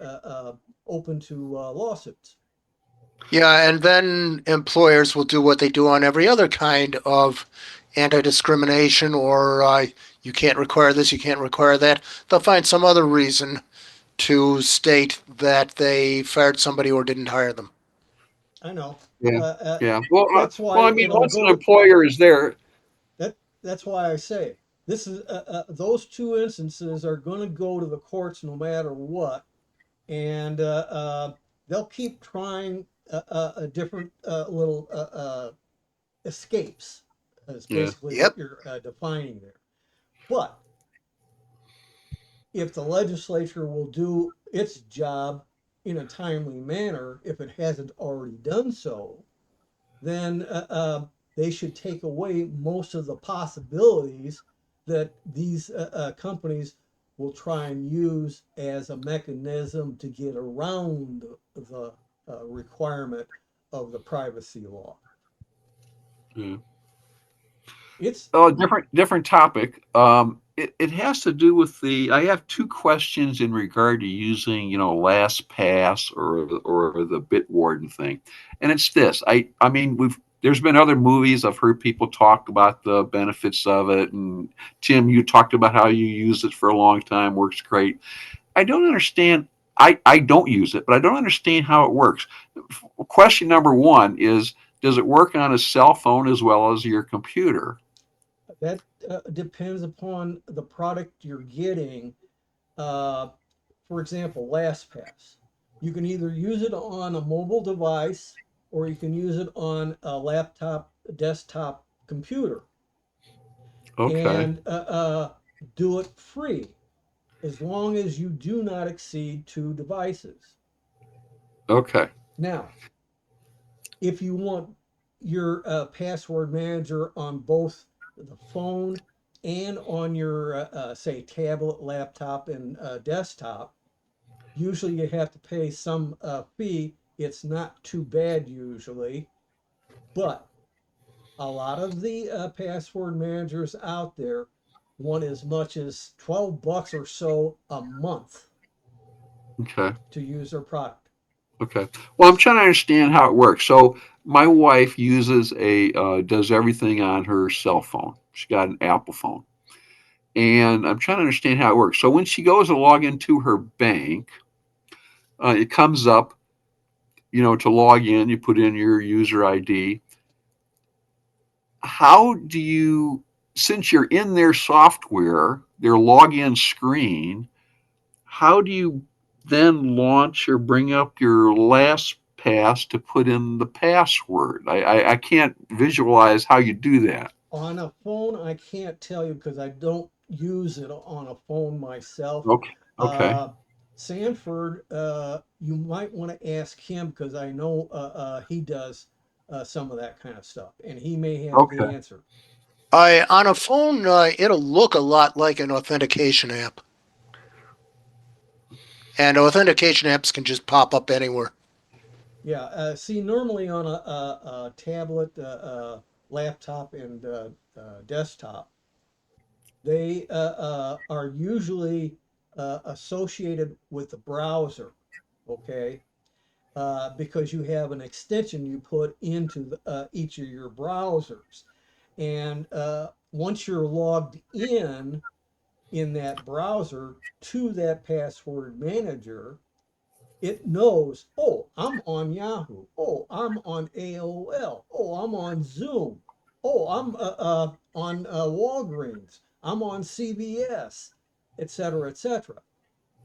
open to lawsuits. Yeah, and then employers will do what they do on every other kind of anti-discrimination, or you can't require this, you can't require that. They'll find some other reason to state that they fired somebody or didn't hire them. I know. Yeah. Uh, uh, Yeah. Well, that's why I mean, it'll once an go to employer is there, that. That's why I say this is those two instances are going to go to the courts no matter what, and they'll keep trying different little escapes. Is yeah. basically what Yep. you're defining there. But if the legislature will do its job in a timely manner, if it hasn't already done so, then they should take away most of the possibilities that these companies will try and use as a mechanism to get around the requirement of the privacy law. Yeah. It's Oh, different topic. It has to do with the. I have two questions in regard to using, LastPass or the Bitwarden thing, and it's this. I mean, there's been other movies. I've heard people talk about the benefits of it, and Tim, you talked about how you use it for a long time. Works great. I don't understand. I don't use it, but I don't understand how it works. Question number one is, does it work on a cell phone as well as your computer? that depends upon the product you're getting. Uh, for example, LastPass. You can either use it on a mobile device or you can use it on a laptop, desktop computer, Okay. and do it free as long as you do not exceed two devices. Okay. Now, if you want your password manager on both the phone and on your, say, tablet, laptop, and desktop, usually you have to pay some fee. It's not too bad usually, but a lot of the password managers out there want as much as 12 bucks or so a month Okay. to use their product. Okay. Well, I'm trying to understand how it works. So my wife does everything on her cell phone. She got an Apple phone, and I'm trying to understand how it works. So when she goes to log into her bank, it comes up, to log in. You put in your user ID. How do you, since you're in their software, their login screen, how do you then launch or bring up your LastPass to put in the password? I can't visualize how you do that. On a phone, I can't tell you because I don't use it on a phone myself. Okay. Okay. Uh, Sanford, you might want to ask him because I know he does some of that kind of stuff, and he may have the Okay. answer. On a phone, it'll look a lot like an authentication app, and authentication apps can just pop up anywhere. Yeah, see, normally on a tablet, laptop, and desktop, they are usually associated with the browser, okay? Because you have an extension you put into each of your browsers. And once you're logged in that browser to that password manager, it knows, oh, I'm on Yahoo. Oh, I'm on AOL. Oh, I'm on Zoom. Oh, I'm on Walgreens. I'm on CVS, et cetera, et cetera.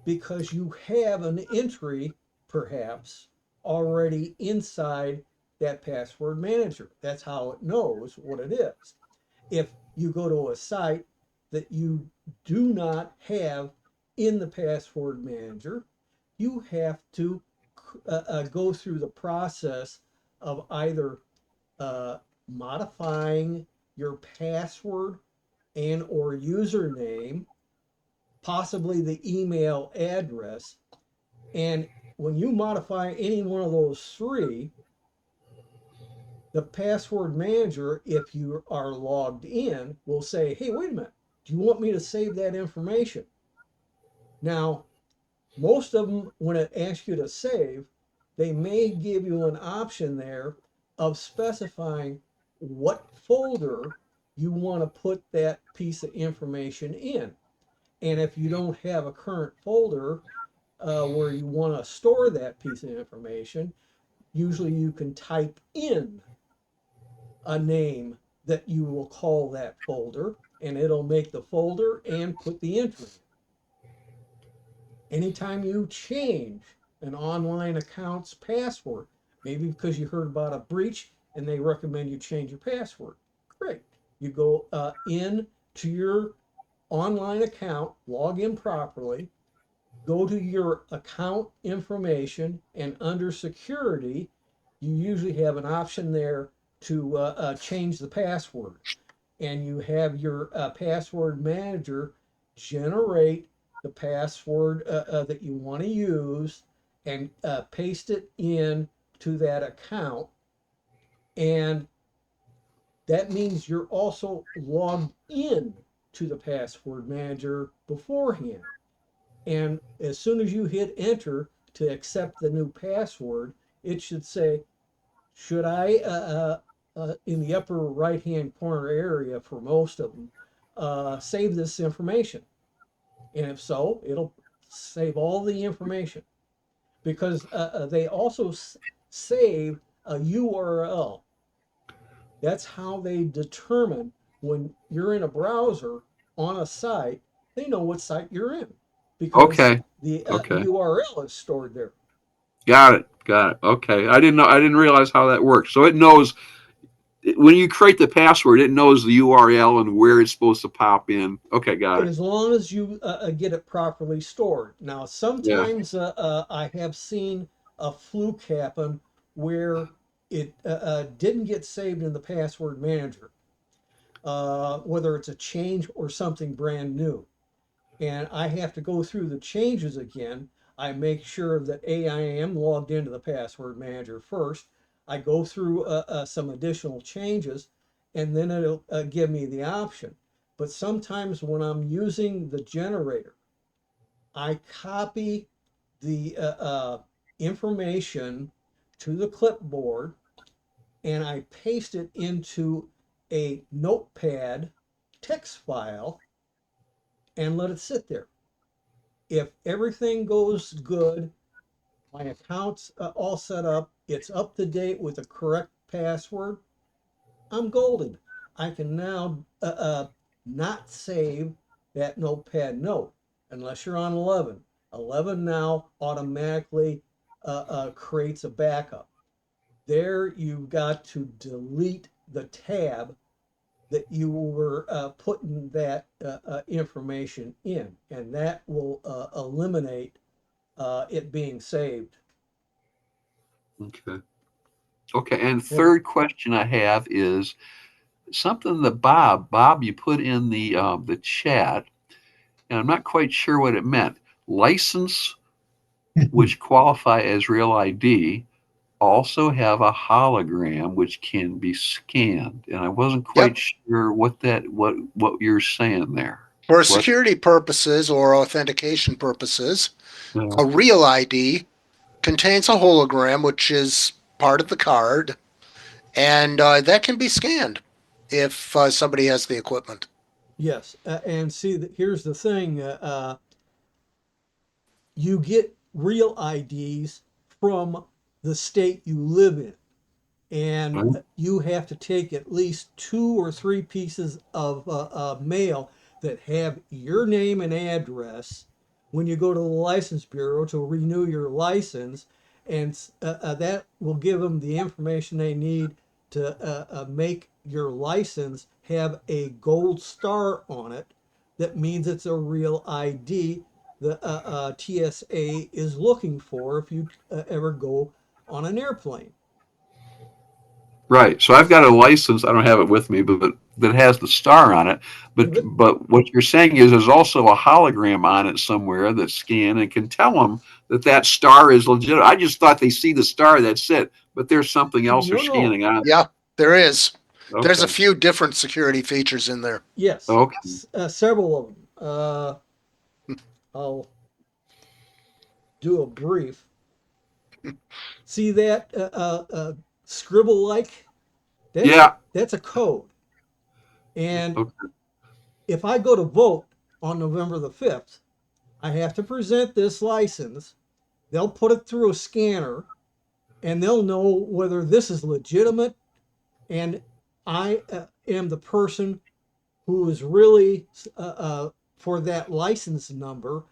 Because you have an entry, perhaps, already inside that password manager. That's how it knows what it is. If you go to a site that you do not have in the password manager, you have to go through the process of either uh, modifying your password and or username, possibly the email address. And when you modify any one of those three, the password manager, if you are logged in, will say, hey, wait a minute, do you want me to save that information? Now, most of them, when it asks you to save, they may give you an option there of specifying what folder you want to put that piece of information in. And if you don't have a current folder where you want to store that piece of information, usually you can type in a name that you will call that folder, and it'll make the folder and put the entry. Anytime you change an online account's password, maybe because you heard about a breach and they recommend you change your password, great. You go in to your online account, log in properly, go to your account information, and under security, you usually have an option there to change the password. And you have your password manager generate the password that you want to use and paste it in to that account. And that means you're also logged in to the password manager beforehand. And as soon as you hit enter to accept the new password, it should say, should I, in the upper right hand corner area for most of them, save this information? And if so, it'll save all the information because they also save a URL. That's how they determine when you're in a browser on a site, they know what site you're in because Okay. the Okay. URL is stored there. Got it. Got it. Okay. I didn't know. I didn't realize how that works. So it knows when you create the password, it knows the URL and where it's supposed to pop in. Okay. Got it. As long as you get it properly stored. Now, Yeah. sometimes I have seen a fluke happen where it didn't get saved in the password manager, whether it's a change or something brand new. And I have to go through the changes again. I make sure that I am logged into the password manager first. I go through some additional changes, and then it'll give me the option. But sometimes when I'm using the generator, I copy the information to the clipboard and I paste it into a notepad text file and let it sit there. If everything goes good, my account's all set up, it's up to date with the correct password, I'm golden. I can now not save that notepad note unless you're on 11. 11 now automatically creates a backup. There you've got to delete the tab that you were putting that information in, and that will eliminate it being saved. Okay. Okay. And And third question I have is something that Bob, you put in the chat, and I'm not quite sure what it meant. License which qualify as real ID also have a hologram which can be scanned, and I wasn't quite Yep. sure what you're saying there. For What? security purposes or authentication purposes, Uh, a real ID contains a hologram, which is part of the card, and that can be scanned if somebody has the equipment. yes, and see, here's the thing: you get real IDs from the state you live in. and Well, you have to take at least 2 or 3 pieces of mail that have your name and address when you go to the license bureau to renew your license, and that will give them the information they need to make your license have a gold star on it. That means it's a real ID the TSA is looking for if you ever go on an airplane. right. So I've got a license. I don't have it with me, but that has the star on it. Give it. But what you're saying is there's also a hologram on it somewhere that's scanned and can tell them that that star is legit. I just thought they see the star. That's it. But there's something else they're No, no. scanning on. Yeah, there is. There's a Okay. few different security features in there. Yes, Okay. several of them. I'll do a brief. See that scribble like? Yeah. That's a code. And Okay. if I go to vote on November the 5th, I have to present this license. They'll put it through a scanner and they'll know whether this is legitimate and I am the person who is really for that license number,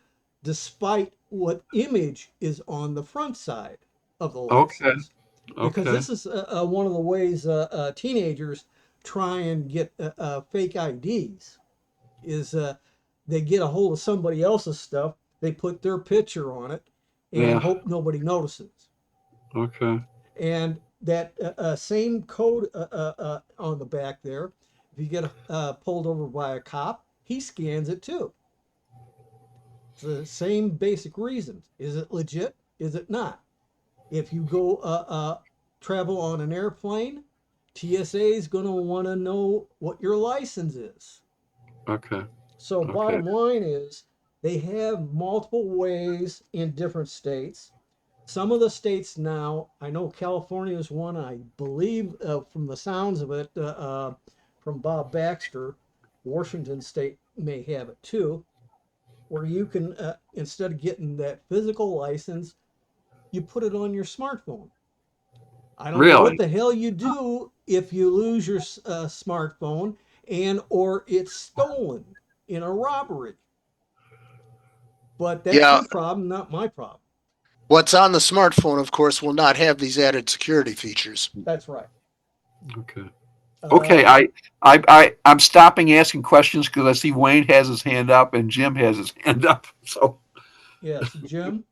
despite what image is on the front side of the Okay. license. Because Okay. this is one of the ways teenagers try and get fake IDs is they get a hold of somebody else's stuff, they put their picture on it, and Yeah. hope nobody notices. Okay. And that same code on the back there, if you get pulled over by a cop, he scans it too. It's the same basic reasons. Is it legit? Is it not? If you go travel on an airplane, TSA is going to want to know what your license is. Okay. So Okay. bottom line is they have multiple ways in different states. Some of the states now, I know California is one, I believe from the sounds of it, from Bob Baxter, Washington State may have it too, where you can, instead of getting that physical license, you put it on your smartphone. I don't know what Really? the hell you do if you lose your smartphone and or it's stolen in a robbery. But that's Yeah, your problem, not my problem. what's on the smartphone, of course, will not have these added security features. That's right. Okay. Uh, Okay. I'm stopping asking questions because I see Wayne has his hand up and Jim has his hand up. So yes, Jim.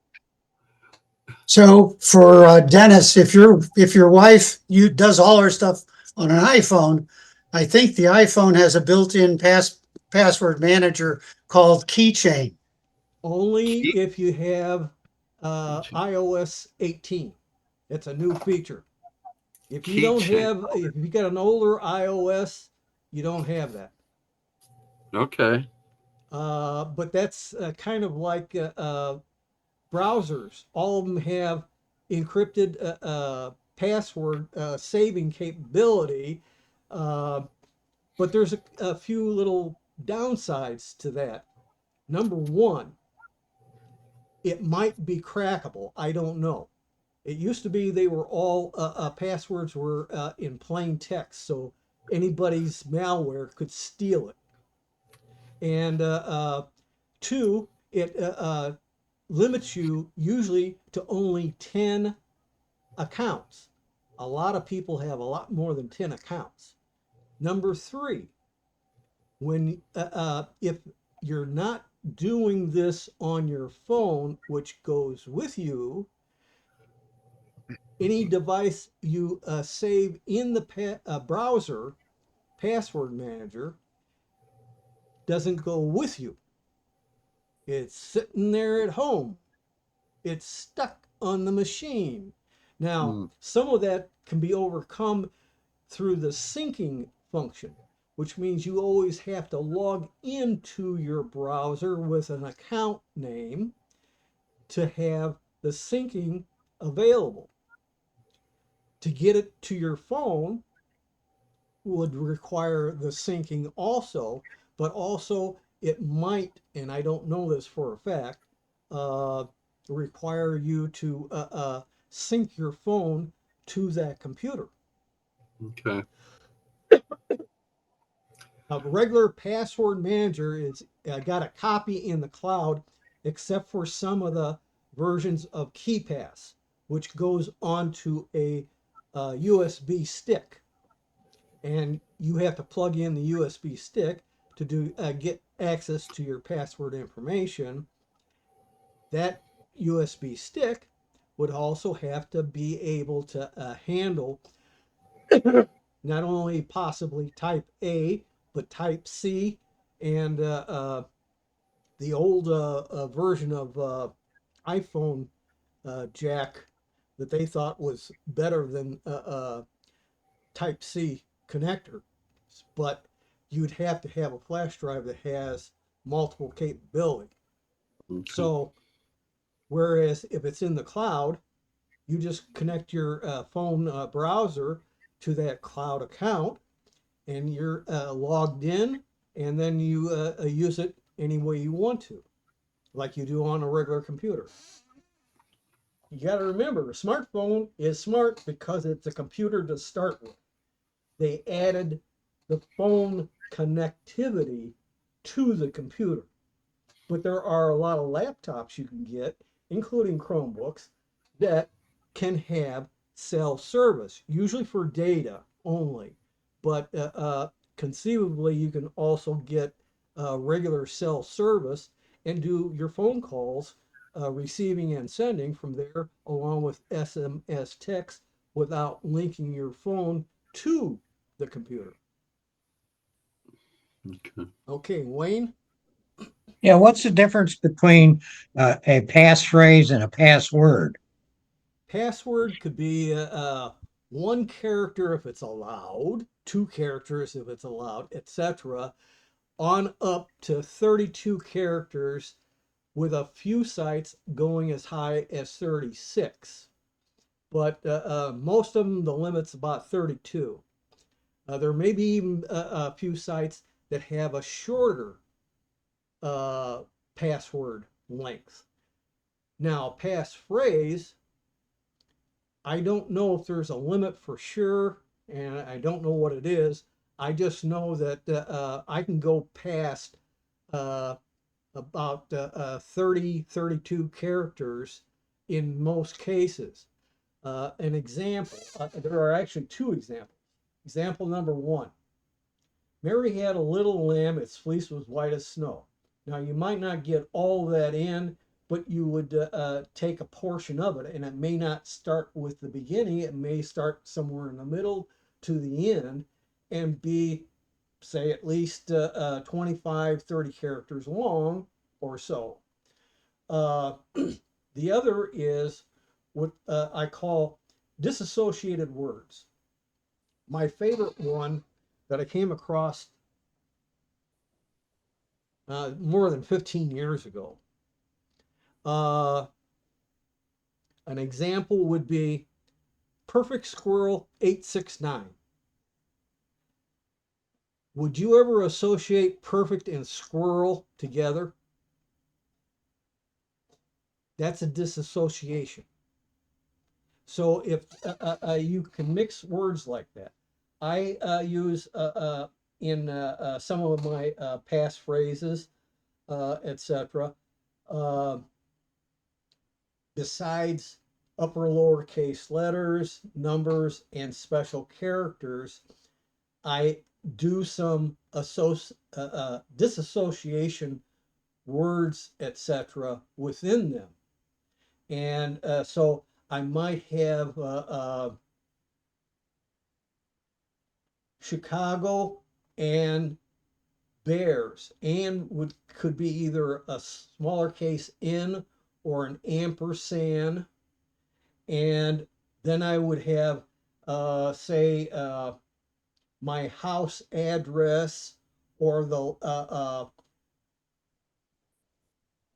So for Dennis, if your wife you does all her stuff on an iPhone, I think the iPhone has a built-in password manager called Keychain. Only key, if you have iOS 18. It's a new feature. If you don't keychain. have, if you got an older iOS, you don't have that. Okay. But that's kind of like browsers. All of them have encrypted password saving capability, uh, but there's a few little downsides to that. Number one, it might be crackable. I don't know. It used to be they were all passwords were in plain text, so anybody's malware could steal it. And two, it limits you usually to only 10 accounts. A lot of people have a lot more than 10 accounts. Number three, when if you're not doing this on your phone, which goes with you, any device you save in the browser password manager doesn't go with you. It's sitting there at home. It's stuck on the machine. Now, Mm, some of that can be overcome through the syncing function, which means you always have to log into your browser with an account name to have the syncing available. To get it to your phone would require the syncing also, but also it might, and I don't know this for a fact, uh, require you to sync your phone to that computer. Okay. A regular password manager is got a copy in the cloud, except for some of the versions of KeyPass, which goes onto a USB stick, and you have to plug in the USB stick to get access to your password information. That USB stick would also have to be able to handle not only possibly type A, but type C, and the old version of iPhone jack that they thought was better than type C connector. But you'd have to have a flash drive that has multiple capability. Okay. So, whereas if it's in the cloud, you just connect your phone browser to that cloud account and you're logged in, and then you use it any way you want to, like you do on a regular computer. You got to remember, a smartphone is smart because it's a computer to start with. They added the phone connectivity to the computer. But there are a lot of laptops you can get, including Chromebooks, that can have cell service, usually for data only. But conceivably, you can also get regular cell service and do your phone calls, receiving and sending from there, along with SMS text without linking your phone to the computer. Okay. Okay, Wayne? Yeah, what's the difference between a passphrase and a password? Password could be one character if it's allowed, two characters if it's allowed, etc., on up to 32 characters, with a few sites going as high as 36. But most of them, the limit's about 32. There may be even a few sites that have a shorter uh, password length. Now, passphrase, I don't know if there's a limit for sure, and I don't know what it is. I just know that I can go past uh, about 30, 32 characters in most cases. An example, there are actually two examples. Example number one: Mary had a little lamb, its fleece was white as snow. Now, you might not get all that in, but you would take a portion of it, and it may not start with the beginning, it may start somewhere in the middle to the end and be, say, at least 25, 30 characters long or so. Uh, the other is what I call disassociated words. My favorite one that I came across more than 15 years ago. Uh, an example would be Perfect Squirrel 869. Would you ever associate perfect and squirrel together? That's a disassociation. So if you can mix words like that, I use in some of my past phrases, etc. Uh, besides upper lowercase letters, numbers, and special characters, I do some disassociation words, etc., within them. And so I might have Chicago and Bears, and could be either a smaller case N or an ampersand, and then I would have say my house address or the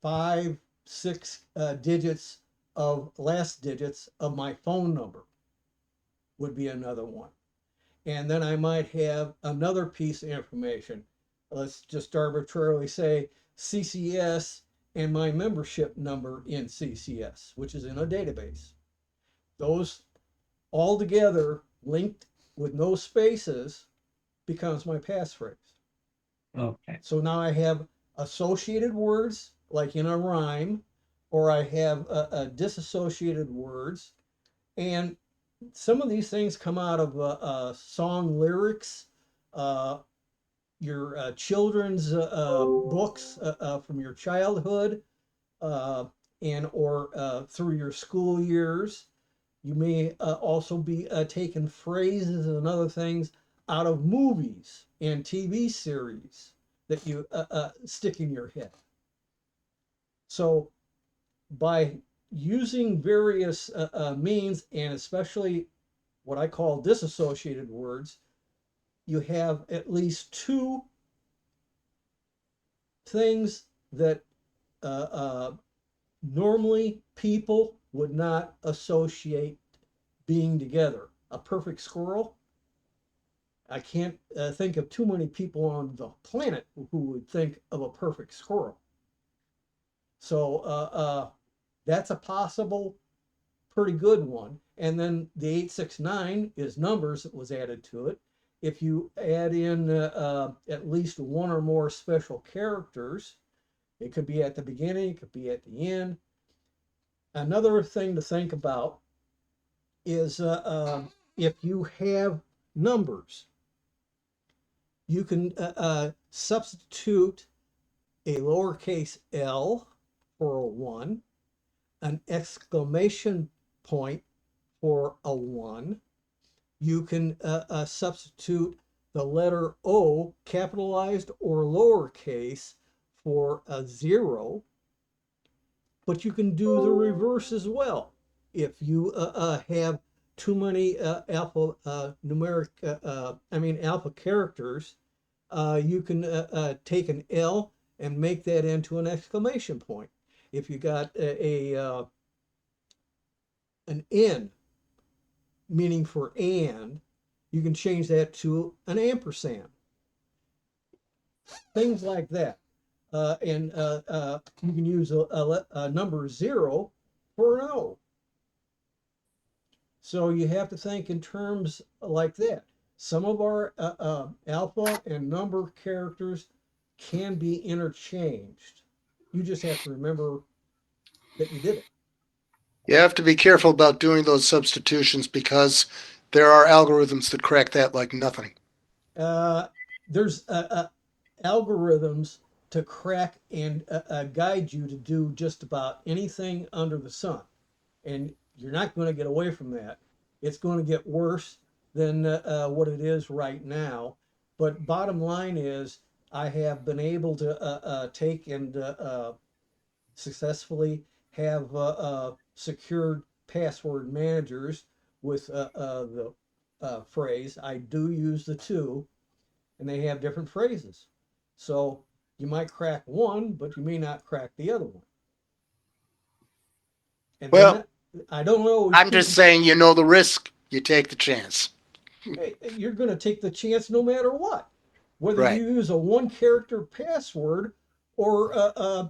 5, 6 digits of last digits of my phone number would be another one. And then I might have another piece of information. Let's just arbitrarily say CCS and my membership number in CCS, which is in a database. Those all together linked with no spaces becomes my passphrase. Okay. So now I have associated words like in a rhyme, or I have disassociated words. And some of these things come out of song lyrics, uh, your children's books from your childhood, uh, and or through your school years. You may also be taking phrases and other things out of movies and TV series that you stick in your head. So by using various means, and especially what I call disassociated words, you have at least two things that normally people would not associate being together. A perfect squirrel. I can't think of too many people on the planet who would think of a perfect squirrel. So that's a possible pretty good one. And then the 869 is numbers that was added to it. If you add in at least one or more special characters, it could be at the beginning, it could be at the end. Another thing to think about is if you have numbers, you can substitute a lowercase l for a 1, an exclamation point for a 1. You can substitute the letter O, capitalized or lowercase, for a 0, but you can do the reverse as well. If you have too many alpha characters, you can take an L and make that into an exclamation point. If you got an N, meaning for and, you can change that to an ampersand. Things like that. And you can use a number 0 for an O. So you have to think in terms like that. Some of our alpha and number characters can be interchanged. You just have to remember that you did it. You have to be careful about doing those substitutions because there are algorithms that crack that like nothing. There's algorithms to crack and guide you to do just about anything under the sun. And you're not going to get away from that. It's going to get worse than what it is right now. But bottom line is, I have been able to take and successfully have secured password managers with the phrase. I do use the two, and they have different phrases. So you might crack one, but you may not crack the other one. And Well, then I don't know. I'm just saying, you know the risk, you take the chance. You're going to take the chance no matter what, whether Right. you use a one character password or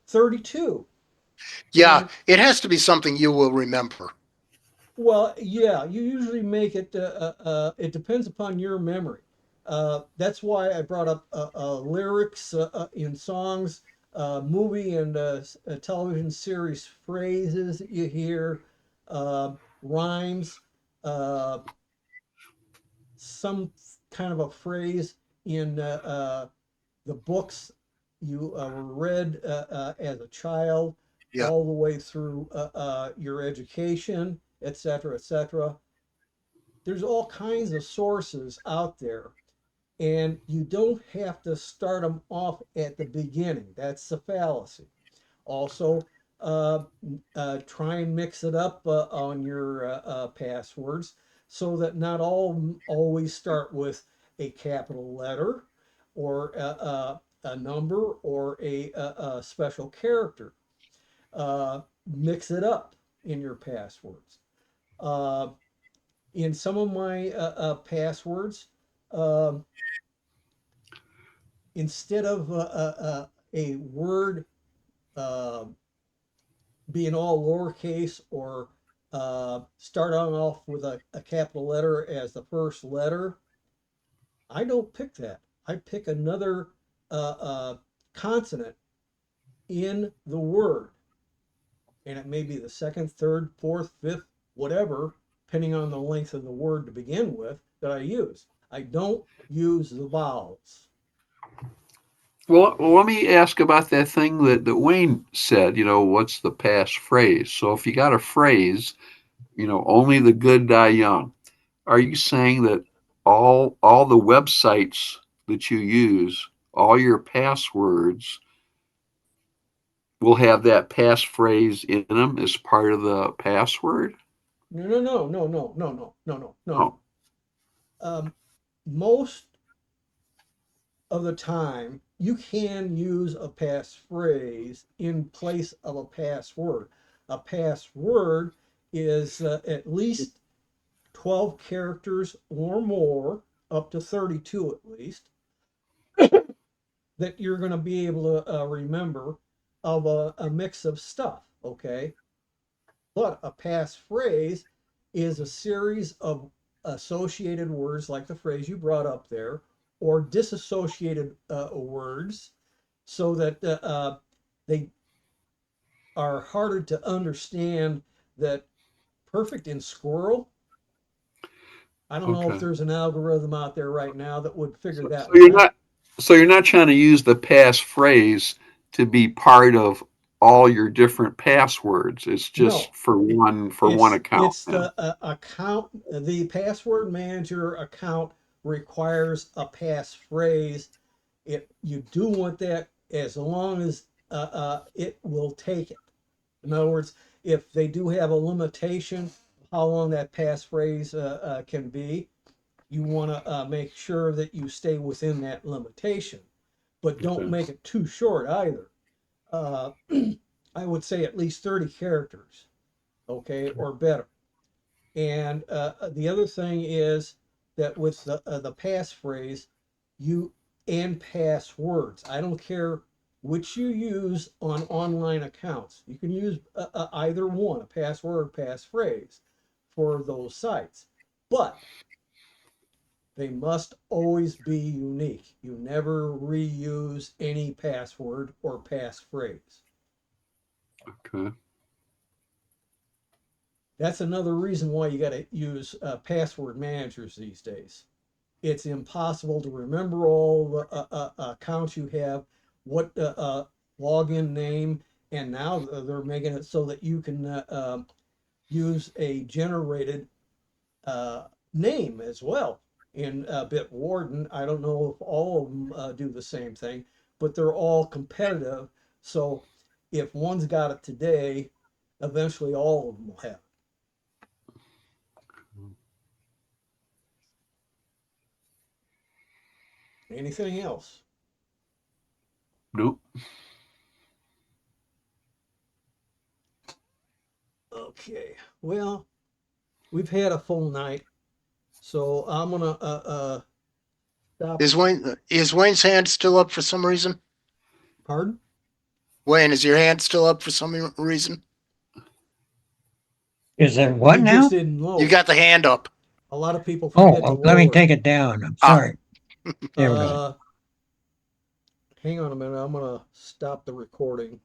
32. Yeah, And it has to be something you will remember. well, yeah, you usually make it, it depends upon your memory. That's why I brought up lyrics in songs, movie and television series phrases that you hear, rhymes, uh, some kind of a phrase in the books you read as a child, Yeah. all the way through your education, etc., etc. There's all kinds of sources out there, and you don't have to start them off at the beginning. That's the fallacy. Also, try and mix it up on your passwords so that not all always start with a capital letter or a number or a special character. Mix it up in your passwords. Uh, in some of my passwords, um instead of a word uh, being all lowercase or start on off with a capital letter as the first letter, I don't pick that. I pick another consonant in the word. And it may be the second, third, fourth, fifth, whatever, depending on the length of the word to begin with, that I use. I don't use the vowels. Well, let me ask about that thing that Wayne said, what's the past phrase? So if you got a phrase, only the good die young, are you saying that all the websites that you use, all your passwords will have that passphrase in them as part of the password? No, no, no, no, no, no, no, no, no, no, no. Oh, Most of the time, you can use a passphrase in place of a password. A password is at least 12 characters or more, up to 32 at least, that you're going to be able to remember of a mix of stuff, okay? But a passphrase is a series of associated words, like the phrase you brought up there, or disassociated words, so that they are harder to understand. That perfect in squirrel, I don't know if okay. there's an algorithm out there right now that would figure So, that so one you're out. not so you're not trying to use the passphrase to be part of all your different passwords. It's just No, for it, one account. it's Yeah. the account. The password manager account requires a passphrase. You do want that as long as it will take it. In other words, if they do have a limitation how long that passphrase can be, you want to make sure that you stay within that limitation, but don't Okay. make it too short either. Uh, I would say at least 30 characters, okay, or better. And the other thing is that with the passphrase, you and passwords. I don't care which you use on online accounts. You can use either one, a password or passphrase, for those sites. But they must always be unique. You never reuse any password or passphrase. Okay. That's another reason why you got to use password managers these days. It's impossible to remember all the accounts you have, what login name, and now they're making it so that you can use a generated uh, name as well in Bitwarden. I don't know if all of them do the same thing, but they're all competitive. So if one's got it today, eventually all of them will have it. Anything else? Nope. Okay. Well, we've had a full night, so I'm gonna stop. Is Wayne's hand still up for some reason? Pardon? Wayne, is your hand still up for some reason? Is there what You just now? didn't You lower it. got the hand up. A lot of people Oh, forget to let me lower it. take it down. I'm Ah, sorry. There we go. Uh, Hang on a minute. I'm gonna stop the recording.